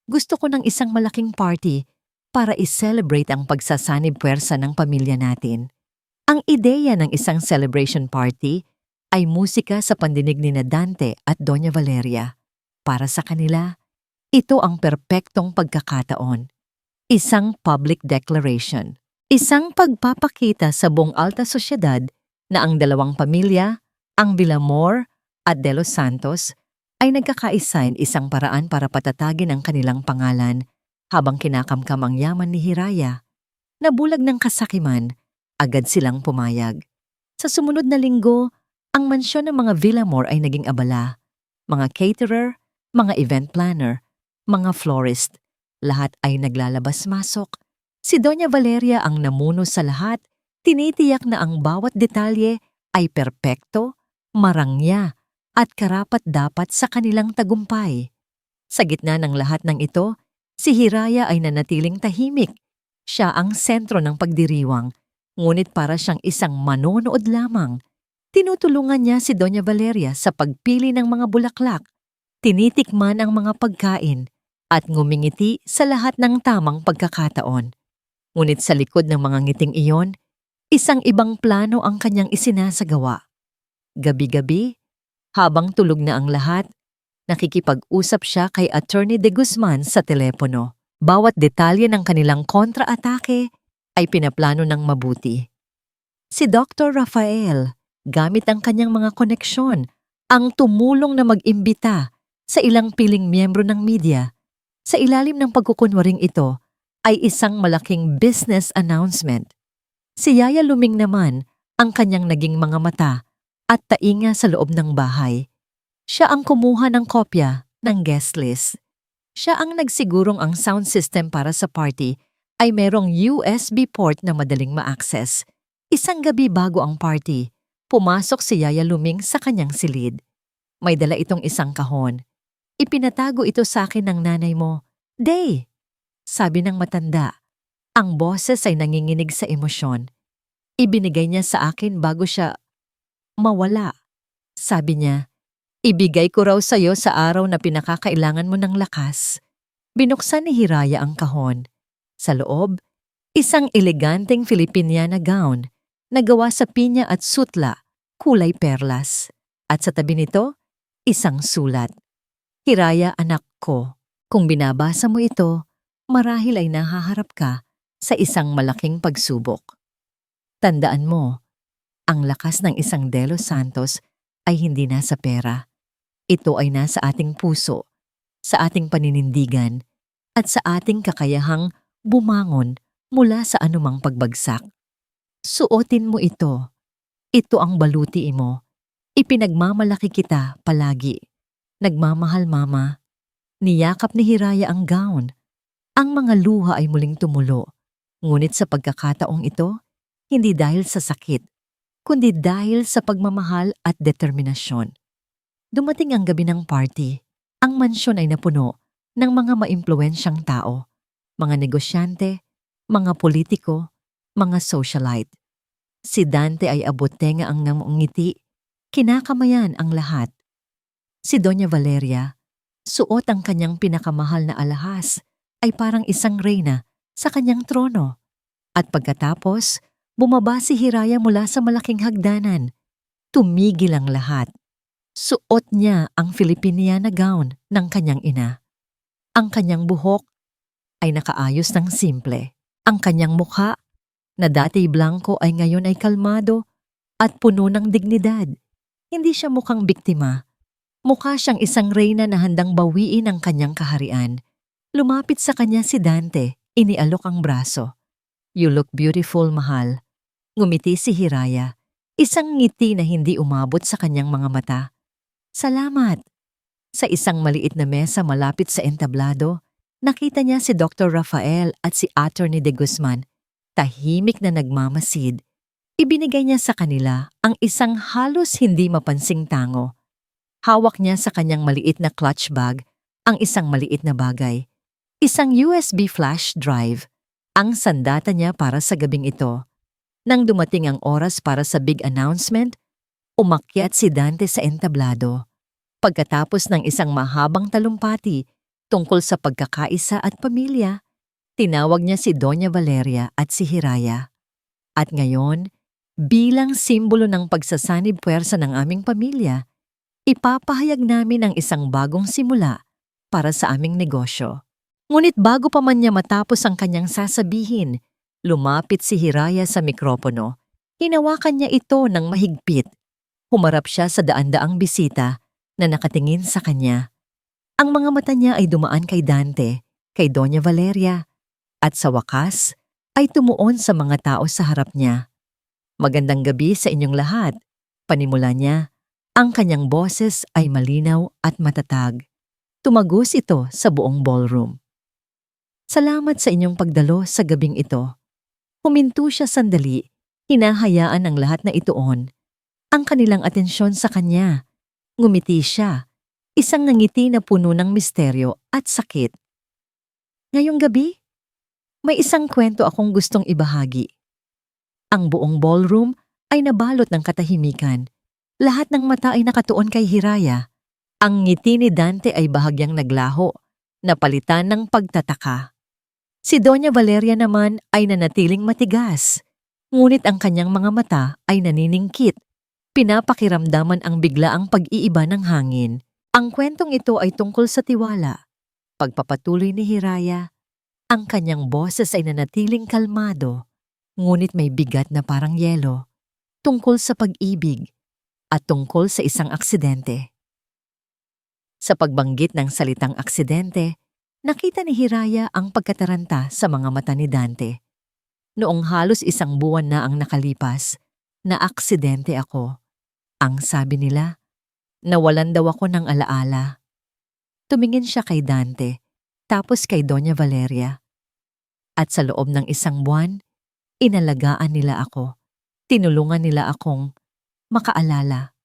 "Gusto ko ng isang malaking party para i-celebrate ang pagsasanib puwersa ng pamilya natin." Ang ideya ng isang celebration party ay musika sa pandinig ni Dante at Doña Valeria. Para sa kanila, ito ang perpektong pagkakataon. Isang public declaration. Isang pagpapakita sa buong alta sosyedad na ang dalawang pamilya, ang Villamor at De Los Santos, ay nagkakaisa isang paraan para patatagin ang kanilang pangalan habang kinakamkam ang yaman ni Hiraya. Nabulag ng kasakiman, agad silang pumayag. Sa sumunod na linggo, ang mansyon ng mga Villamor ay naging abala. Mga caterer, mga event planner, mga florist, lahat ay naglalabas-masok. Si Doña Valeria ang namuno sa lahat. Tinitiyak na ang bawat detalye ay perpekto, marangya, at karapat-dapat sa kanilang tagumpay. Sa gitna ng lahat ng ito, si Hiraya ay nanatiling tahimik. Siya ang sentro ng pagdiriwang, Ngunit para siyang isang manonood lamang, tinutulungan niya si Doña Valeria sa pagpili ng mga bulaklak, tinitikman ang mga pagkain, at ngumingiti sa lahat ng tamang pagkakataon. Ngunit sa likod ng mga ngiting iyon, isang ibang plano ang kanyang isinasagawa. Gabi-gabi, habang tulog na ang lahat, nakikipag-usap siya kay Attorney De Guzman sa telepono. Bawat detalye ng kanilang kontra-atake ay pinaplano ng mabuti. Si Dr. Rafael, gamit ang kanyang mga koneksyon, ang tumulong na mag-imbita sa ilang piling miyembro ng media. Sa ilalim ng pagkukunwaring ito ay isang malaking business announcement. Si Yaya Luming naman ang kanyang naging mga mata at tainga sa loob ng bahay. Siya ang kumuha ng kopya ng guest list. Siya ang nagsigurong ang sound system para sa party ay merong USB port na madaling ma-access. Isang gabi bago ang party, pumasok si Yaya Luming sa kanyang silid. May dala itong isang kahon. Ipinatago ito sa akin ng nanay mo. Day, sabi ng matanda. Ang boses ay nanginginig sa emosyon. Ibinigay niya sa akin bago siya mawala. Sabi niya, ibigay ko raw sa'yo sa araw na pinakakailangan mo ng lakas. Binuksan ni Hiraya ang kahon. Sa loob, isang eleganteng Filipiniana gown na gawa sa pinya at sutla, kulay perlas. At sa tabi nito, isang sulat. Hiraya, anak ko, kung binabasa mo ito, marahil ay nahaharap ka sa isang malaking pagsubok. Tandaan mo, ang lakas ng isang De Los Santos ay hindi nasa pera. Ito ay nasa ating puso, sa ating paninindigan, at sa ating kakayahang bumangon mula sa anumang pagbagsak. Suotin mo ito. Ito ang baluti mo. Ipinagmamalaki kita palagi. Nagmamahal, Mama. Niyakap ni Hiraya ang gown. Ang mga luha ay muling tumulo. Ngunit sa pagkakataong ito, hindi dahil sa sakit, kundi dahil sa pagmamahal at determinasyon. Dumating ang gabi ng party. Ang mansyon ay napuno ng mga maimpluwensyang tao, mga negosyante, mga politiko, mga socialite. Si Dante ay abot-tenga ang ngiti, kinakamayan ang lahat. Si Doña Valeria, suot ang kanyang pinakamahal na alahas, ay parang isang reyna sa kanyang trono. At pagkatapos, bumaba si Hiraya mula sa malaking hagdanan. Tumigil ang lahat. Suot niya ang Filipiniana gown ng kanyang ina. Ang kanyang buhok ay nakaayos ng simple. Ang kanyang mukha, na dati blanco ay ngayon ay kalmado at puno ng dignidad. Hindi siya mukhang biktima. Mukha siyang isang reyna na handang bawiin ang kanyang kaharian. Lumapit sa kanya si Dante, inialok ang braso. You look beautiful, mahal. Ngumiti si Hiraya, isang ngiti na hindi umabot sa kanyang mga mata. Salamat. Sa isang maliit na mesa malapit sa entablado, nakita niya si Dr. Rafael at si Attorney De Guzman, tahimik na nagmamasid. Ibinigay niya sa kanila ang isang halos hindi mapansing tango. Hawak niya sa kanyang maliit na clutch bag ang isang maliit na bagay. Isang USB flash drive, ang sandata niya para sa gabing ito. Nang dumating ang oras para sa big announcement, umakyat si Dante sa entablado. Pagkatapos ng isang mahabang talumpati tungkol sa pagkakaisa at pamilya, tinawag niya si Doña Valeria at si Hiraya. At ngayon, bilang simbolo ng pagsasanib puwersa ng aming pamilya, ipapahayag namin ang isang bagong simula para sa aming negosyo. Ngunit bago pa man niya matapos ang kanyang sasabihin, lumapit si Hiraya sa mikropono. Hinawakan niya ito ng mahigpit. Humarap siya sa daan-daang bisita na nakatingin sa kanya. Ang mga mata niya ay dumaan kay Dante, kay Doña Valeria, at sa wakas ay tumuon sa mga tao sa harap niya. Magandang gabi sa inyong lahat, panimula niya. Ang kanyang boses ay malinaw at matatag. Tumagos ito sa buong ballroom. Salamat sa inyong pagdalo sa gabing ito. Huminto siya sandali, hinahayaan ang lahat na ituon ang kanilang atensyon sa kanya. Ngumiti siya, isang ngiti na puno ng misteryo at sakit. Ngayong gabi, may isang kwento akong gustong ibahagi. Ang buong ballroom ay nabalot ng katahimikan. Lahat ng mata ay nakatuon kay Hiraya. Ang ngiti ni Dante ay bahagyang naglaho, napalitan ng pagtataka. Si Doña Valeria naman ay nanatiling matigas, ngunit ang kanyang mga mata ay naniningkit. Pinapakiramdaman ang biglaang pag-iiba ng hangin. Ang kwentong ito ay tungkol sa tiwala. Pagpapatuloy ni Hiraya, ang kanyang boses ay nanatiling kalmado, ngunit may bigat na parang yelo, tungkol sa pag-ibig at tungkol sa isang aksidente. Sa pagbanggit ng salitang aksidente, nakita ni Hiraya ang pagkataranta sa mga mata ni Dante. Noong halos 1 buwan na ang nakalipas, na-aksidente ako. Ang sabi nila, nawalan daw ako ng alaala. Tumingin siya kay Dante, tapos kay Doña Valeria. At sa loob ng 1 buwan, inalagaan nila ako. Tinulungan nila akong makaalala.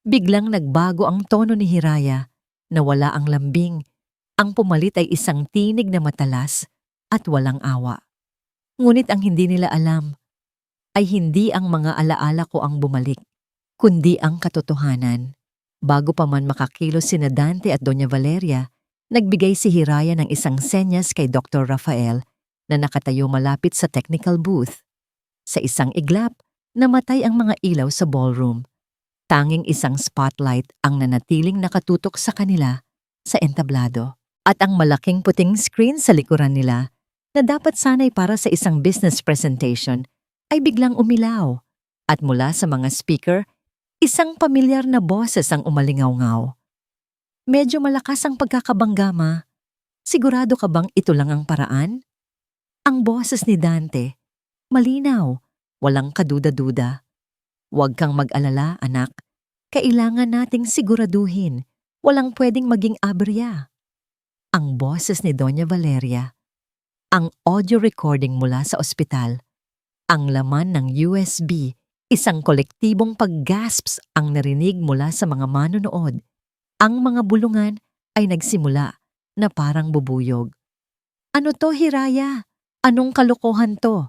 Biglang nagbago ang tono ni Hiraya, nawala ang lambing. Ang pumalit ay isang tinig na matalas at walang awa. Ngunit ang hindi nila alam ay hindi ang mga alaala ko ang bumalik, kundi ang katotohanan. Bago pa man makakilos sina Dante at Doña Valeria, nagbigay si Hiraya ng isang senyas kay Dr. Rafael na nakatayo malapit sa technical booth. Sa isang iglap, namatay ang mga ilaw sa ballroom. Tanging isang spotlight ang nanatiling nakatutok sa kanila sa entablado. At ang malaking puting screen sa likuran nila na dapat sanay para sa isang business presentation ay biglang umilaw. At mula sa mga speaker, isang pamilyar na boses ang umalingaw-ngaw. Medyo malakas ang pagkakabanggama. Sigurado ka bang ito lang ang paraan? Ang boses ni Dante, malinaw, walang kaduda-duda. Huwag kang mag-alala, anak. Kailangan nating siguraduhin. Walang pwedeng maging aberya. Ang boses ni Doña Valeria. Ang audio recording mula sa ospital. Ang laman ng USB. Isang kolektibong paggasps ang narinig mula sa mga manonood. Ang mga bulungan ay nagsimula na parang bubuyog. Ano to, Hiraya? Anong kalokohan to?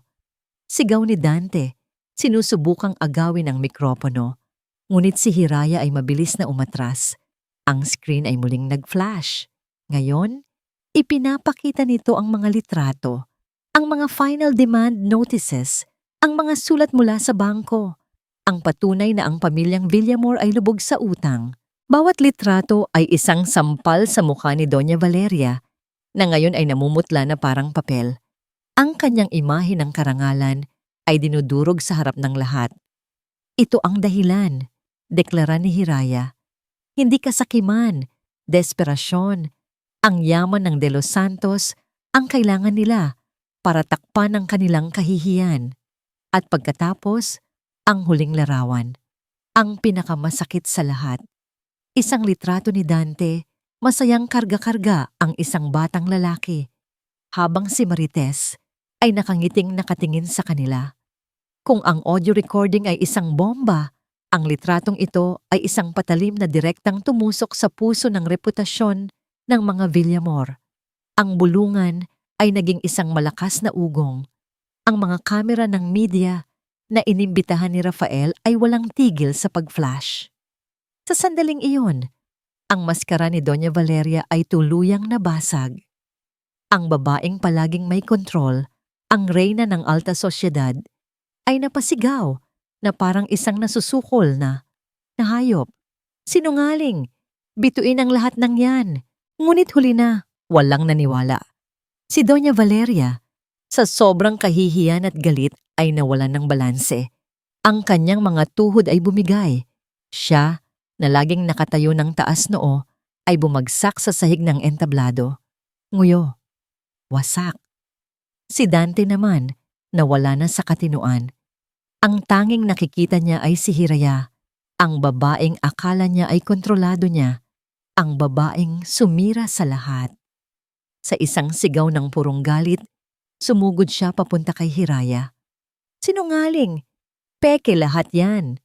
Sigaw ni Dante. Sinusubukang agawin ang mikropono. Ngunit si Hiraya ay mabilis na umatras. Ang screen ay muling nag-flash. Ngayon, ipinapakita nito ang mga litrato, ang mga final demand notices, ang mga sulat mula sa bangko, ang patunay na ang pamilyang Villamor ay lubog sa utang. Bawat litrato ay isang sampal sa mukha ni Doña Valeria na ngayon ay namumutla na parang papel. Ang kanyang imahe ng karangalan ay dinudurog sa harap ng lahat. Ito ang dahilan, deklara ni Hiraya. Hindi kasakiman, desperasyon, ang yaman ng De Los Santos ang kailangan nila para takpan ang kanilang kahihiyan. At pagkatapos, ang huling larawan, ang pinakamasakit sa lahat. Isang litrato ni Dante, masayang karga-karga ang isang batang lalaki, habang si Marites ay nakangiting nakatingin sa kanila. Kung ang audio recording ay isang bomba, ang litratong ito ay isang patalim na direktang tumusok sa puso ng reputasyon ng mga Villamor. Ang bulungan ay naging isang malakas na ugong. Ang mga kamera ng media na inimbitahan ni Rafael ay walang tigil sa pag-flash. Sa sandaling iyon, ang maskara ni Doña Valeria ay tuluyang nabasag. Ang babaeng palaging may kontrol, ang reyna ng alta sosyedad, ay napasigaw na parang isang nasusukol na hayop. Sinungaling, bituin ang lahat ng yan. Ngunit huli na, walang naniwala. Si Doña Valeria, sa sobrang kahihiyan at galit ay nawalan ng balanse. Ang kanyang mga tuhod ay bumigay. Siya, na laging nakatayo ng taas noo, ay bumagsak sa sahig ng entablado. Nguyo, wasak. Si Dante naman, nawala na sa katinuan. Ang tanging nakikita niya ay si Hiraya, ang babaeng akala niya ay kontrolado niya, ang babaeng sumira sa lahat. Sa isang sigaw ng purong galit, sumugod siya papunta kay Hiraya. Sinungaling, peke lahat yan.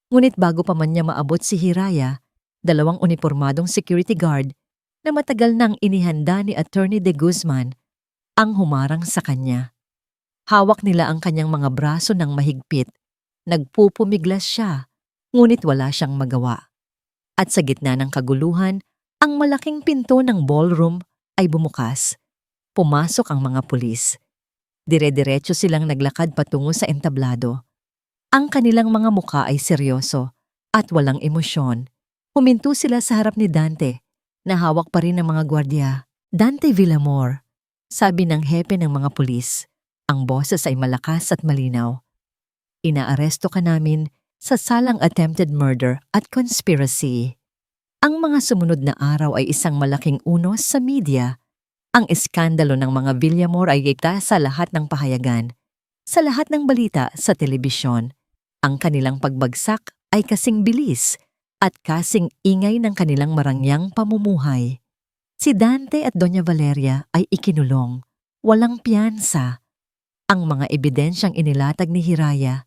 Ngunit bago pa man niya maabot si Hiraya, 2 unipormadong security guard na matagal nang inihanda ni Attorney De Guzman ang humarang sa kanya. Hawak nila ang kanyang mga braso ng mahigpit. Nagpupumiglas siya, ngunit wala siyang magawa. At sa gitna ng kaguluhan, ang malaking pinto ng ballroom ay bumukas. Pumasok ang mga pulis. Dire-diretso silang naglakad patungo sa entablado. Ang kanilang mga muka ay seryoso at walang emosyon. Huminto sila sa harap ni Dante, na hawak pa rin ng mga gwardya. "Dante Villamor," sabi ng hepe ng mga pulis. Ang boses ay malakas at malinaw. "Inaaresto ka namin sa salang attempted murder at conspiracy." Ang mga sumunod na araw ay isang malaking unos sa media. Ang iskandalo ng mga Villamor ay kita sa lahat ng pahayagan, sa lahat ng balita sa telebisyon. Ang kanilang pagbagsak ay kasing bilis at kasing ingay ng kanilang marangyang pamumuhay. Si Dante at Doña Valeria ay ikinulong, walang piyansa. Ang mga ebidensyang inilatag ni Hiraya,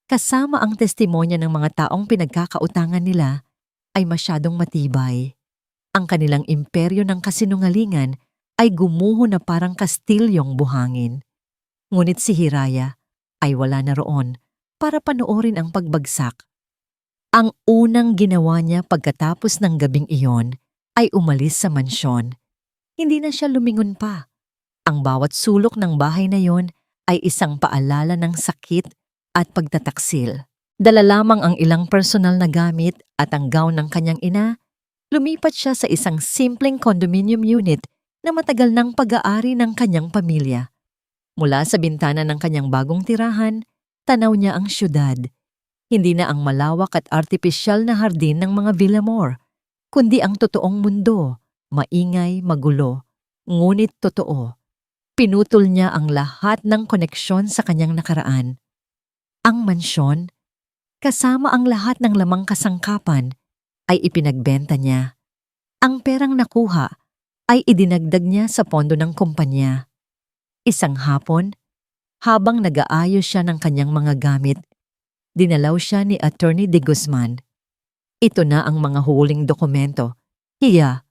kasama ang testimonya ng mga taong pinagkakautangan nila, ay masyadong matibay. Ang kanilang imperyo ng kasinungalingan ay gumuho na parang kastilyong buhangin. Ngunit si Hiraya ay wala na roon para panoorin ang pagbagsak. Ang unang ginawa niya pagkatapos ng gabing iyon ay umalis sa mansyon. Hindi na siya lumingon pa. Ang bawat sulok ng bahay na yon ay isang paalala ng sakit at pagtataksil. Dala lamang ang ilang personal na gamit at ang gown ng kanyang ina, lumipat siya sa isang simpleng condominium unit na matagal ng pag-aari ng kanyang pamilya. Mula sa bintana ng kanyang bagong tirahan, tanaw niya ang syudad. Hindi na ang malawak at artipisyal na hardin ng mga Villamor, kundi ang totoong mundo, maingay, magulo, ngunit totoo. Pinutol niya ang lahat ng koneksyon sa kanyang nakaraan. Ang mansyon, kasama ang lahat ng lamang kasangkapan, ay ipinagbenta niya. Ang perang nakuha ay idinagdag niya sa pondo ng kumpanya. Isang hapon, habang nag-aayos siya ng kanyang mga gamit, dinalaw siya ni Attorney de Guzman. "Ito na ang mga huling dokumento. Hiya,"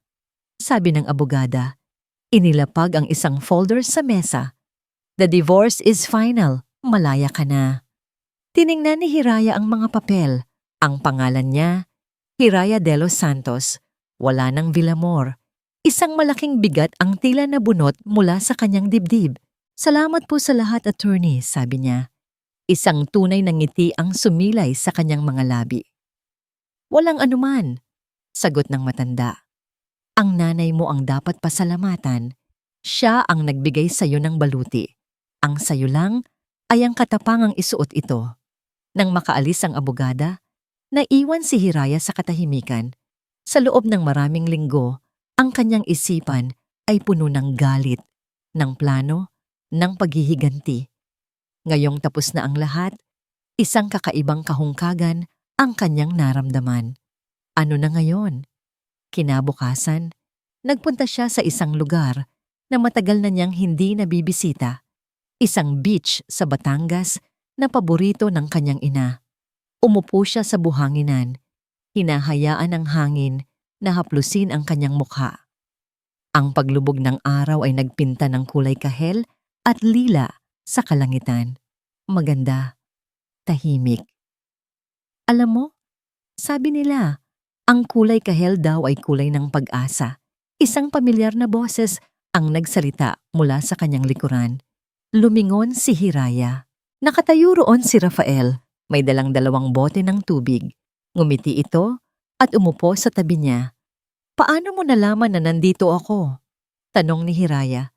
sabi ng abogada. Inilapag ang isang folder sa mesa. "The divorce is final. Malaya ka na." Tiningnan ni Hiraya ang mga papel. Ang pangalan niya, Hiraya de los Santos, wala ng Villamor. Isang malaking bigat ang tila na bunot mula sa kanyang dibdib. "Salamat po sa lahat, attorney," sabi niya. Isang tunay na ngiti ang sumilay sa kanyang mga labi. "Walang anuman," sagot ng matanda. "Ang nanay mo ang dapat pasalamatan. Siya ang nagbigay sa iyo ng baluti. Ang sayo lang ay ang katapangang isuot ito." Nang makaalis ang abogada, naiwan si Hiraya sa katahimikan. Sa loob ng maraming linggo, ang kanyang isipan ay puno ng galit, ng plano, ng paghihiganti. Ngayong tapos na ang lahat, isang kakaibang kahungkagan ang kanyang naramdaman. Ano na ngayon? Kinabukasan, nagpunta siya sa isang lugar na matagal na niyang hindi nabibisita. Isang beach sa Batangas na paborito ng kanyang ina. Umupo siya sa buhanginan, hinahayaan ng hangin na haplusin ang kanyang mukha. Ang paglubog ng araw ay nagpinta ng kulay kahel at lila sa kalangitan. Maganda, tahimik. Alam mo, sabi nila, ang kulay kahel daw ay kulay ng pag-asa. Isang pamilyar na boses ang nagsalita mula sa kanyang likuran. Lumingon si Hiraya. Nakatayo roon si Rafael, may dalang 2 bote ng tubig. Ngumiti ito at umupo sa tabi niya. "Paano mo nalaman na nandito ako?" tanong ni Hiraya.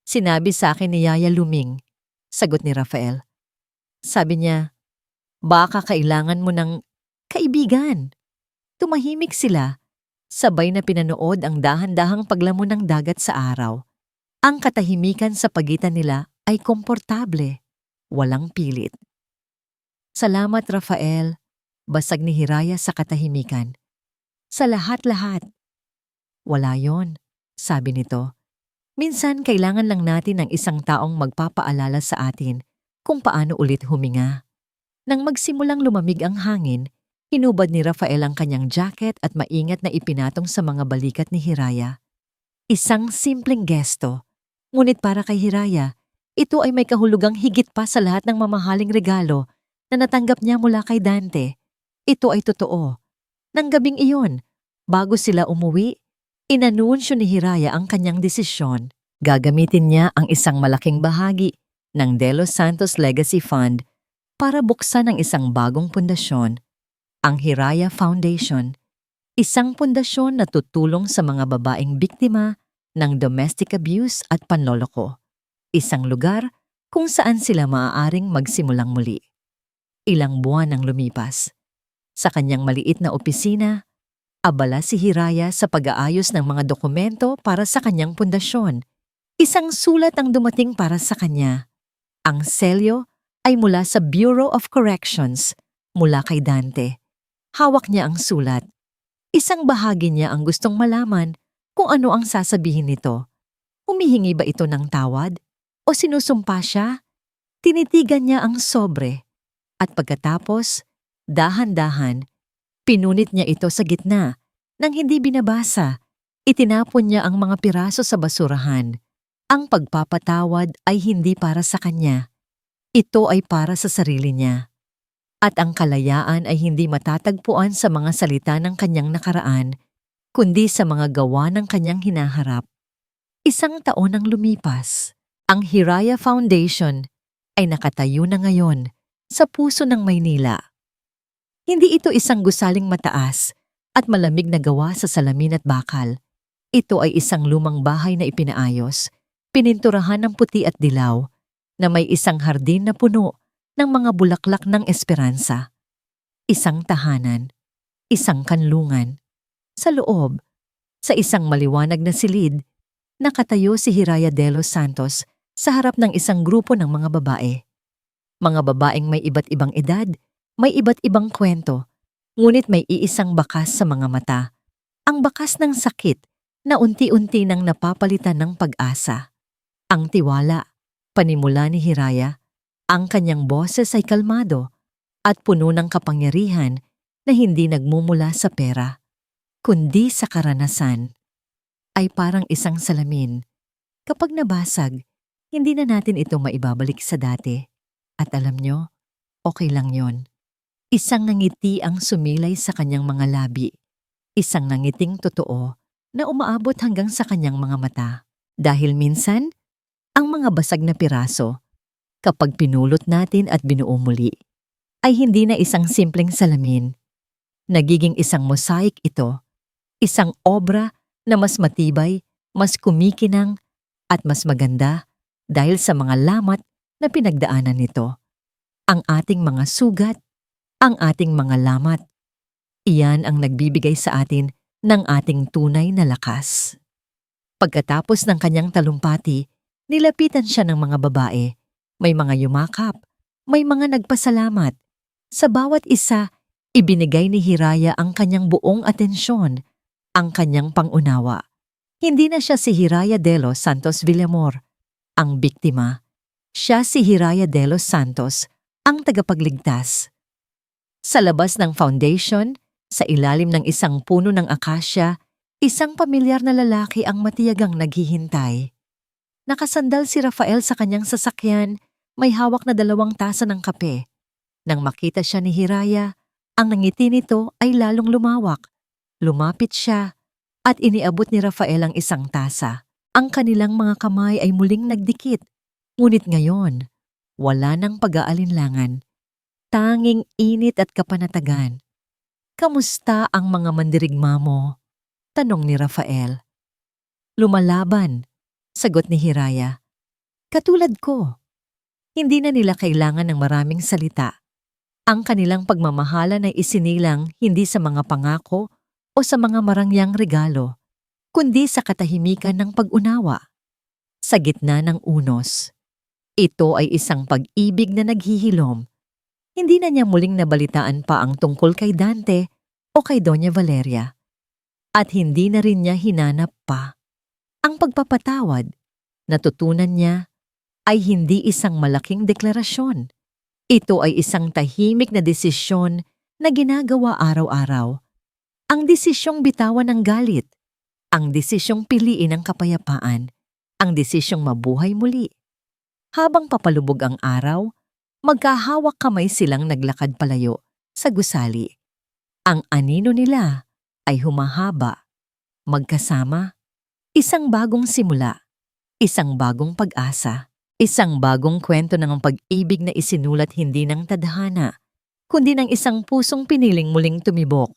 "Sinabi sa akin ni Yaya Luming," sagot ni Rafael. Sabi niya, "Baka kailangan mo ng kaibigan." Tumahimik sila, sabay na pinanood ang dahan-dahang paglamon ng dagat sa araw. Ang katahimikan sa pagitan nila ay komportable, walang pilit. "Salamat, Rafael," basag ni Hiraya sa katahimikan. "Sa lahat-lahat." "Wala yon," sabi nito. "Minsan kailangan lang natin ng isang taong magpapaalala sa atin kung paano ulit huminga." Nang magsimulang lumamig ang hangin, hinubad ni Rafael ang kanyang jacket at maingat na ipinatong sa mga balikat ni Hiraya. Isang simpleng gesto, ngunit para kay Hiraya, Ito ay may kahulugang higit pa sa lahat ng mamahaling regalo na natanggap niya mula kay Dante. Ito ay totoo. Nang gabing iyon, bago sila umuwi, inanunsyo ni Hiraya ang kanyang desisyon. Gagamitin niya ang isang malaking bahagi ng De Los Santos Legacy Fund para buksan ang isang bagong pundasyon, ang Hiraya Foundation, isang pundasyon na tutulong sa mga babaeng biktima ng domestic abuse at panloloko. Isang lugar kung saan sila maaaring magsimulang muli. Ilang buwan ang lumipas. Sa kanyang maliit na opisina, abala si Hiraya sa pag-aayos ng mga dokumento para sa kanyang pundasyon. Isang sulat ang dumating para sa kanya. Ang selyo ay mula sa Bureau of Corrections, mula kay Dante. Hawak niya ang sulat. Isang bahagi niya ang gustong malaman kung ano ang sasabihin nito. Humihingi ba ito ng tawad? O sinusumpa siya? Tinitigan niya ang sobre. At pagkatapos, dahan-dahan, pinunit niya ito sa gitna. Nang hindi binabasa, itinapon niya ang mga piraso sa basurahan. Ang pagpapatawad ay hindi para sa kanya. Ito ay para sa sarili niya. At ang kalayaan ay hindi matatagpuan sa mga salita ng kanyang nakaraan, kundi sa mga gawa ng kanyang hinaharap. Isang taon ang lumipas. Ang Hiraya Foundation ay nakatayo na ngayon sa puso ng Maynila. Hindi ito isang gusaling mataas at malamig na gawa sa salamin at bakal. Ito ay isang lumang bahay na ipinaayos, pininturahan ng puti at dilaw, na may isang hardin na puno ng mga bulaklak ng esperansa. Isang tahanan, isang kanlungan. Sa loob, sa isang maliwanag na silid, nakatayo si Hiraya de los Santos sa harap ng isang grupo ng mga babae. Mga babaeng may iba't ibang edad, may iba't ibang kwento, ngunit may iisang bakas sa mga mata. Ang bakas ng sakit na unti-unti nang napapalitan ng pag-asa. Ang tiwala, panimula ni Hiraya, ang kanyang boses ay kalmado at puno ng kapangyarihan na hindi nagmumula sa pera, kundi sa karanasan. Ay parang isang salamin. Kapag nabasag, hindi na natin ito maibabalik sa dati. At alam nyo, okay lang yon. Isang ngiti ang sumilay sa kanyang mga labi. Isang nangiting totoo na umaabot hanggang sa kanyang mga mata. Dahil minsan, ang mga basag na piraso, kapag pinulot natin at binuo muli, ay hindi na isang simpleng salamin. Nagiging isang mosaic ito, isang obra na mas matibay, mas kumikinang, at mas maganda dahil sa mga lamat na pinagdaanan nito. Ang ating mga sugat, ang ating mga lamat, iyan ang nagbibigay sa atin ng ating tunay na lakas. Pagkatapos ng kanyang talumpati, nilapitan siya ng mga babae. May mga yumakap, may mga nagpasalamat. Sa bawat isa, ibinigay ni Hiraya ang kanyang buong atensyon, ang kanyang pangunawa. Hindi na siya si Hiraya de los Santos Villamor, ang biktima. Siya si Hiraya de los Santos, ang tagapagligtas. Sa labas ng foundation, sa ilalim ng isang puno ng akasya, isang pamilyar na lalaki ang matiyagang naghihintay. Nakasandal si Rafael sa kanyang sasakyan, may hawak na 2 tasa ng kape. Nang makita siya ni Hiraya, ang ngiti nito ay lalong lumawak. Lumapit siya at iniabot ni Rafael ang 1 tasa. Ang kanilang mga kamay ay muling nagdikit. Ngunit ngayon, wala nang pag-aalinlangan. Tanging init at kapanatagan. Kamusta ang mga mandirigma mo? Tanong ni Rafael. Lumalaban, sagot ni Hiraya. Katulad ko. Hindi na nila kailangan ng maraming salita. Ang kanilang pagmamahalan ay isinilang hindi sa mga pangako o sa mga marangyang regalo, kundi sa katahimikan ng pag-unawa. Sa gitna ng unos, ito ay isang pag-ibig na naghihilom. Hindi na niya muling nabalitaan pa ang tungkol kay Dante o kay Doña Valeria. At hindi na rin niya hinanap pa. Ang pagpapatawad, natutunan niya, ay hindi isang malaking deklarasyon. Ito ay isang tahimik na desisyon na ginagawa araw-araw. Ang desisyong bitawan ng galit, ang desisyong piliin ang kapayapaan, ang desisyong mabuhay muli. Habang papalubog ang araw, magkahawak kamay silang naglakad palayo sa gusali. Ang anino nila ay humahaba. Magkasama, isang bagong simula, isang bagong pag-asa, isang bagong kwento ng pag-ibig na isinulat hindi ng tadhana, kundi ng isang pusong piniling muling tumibok.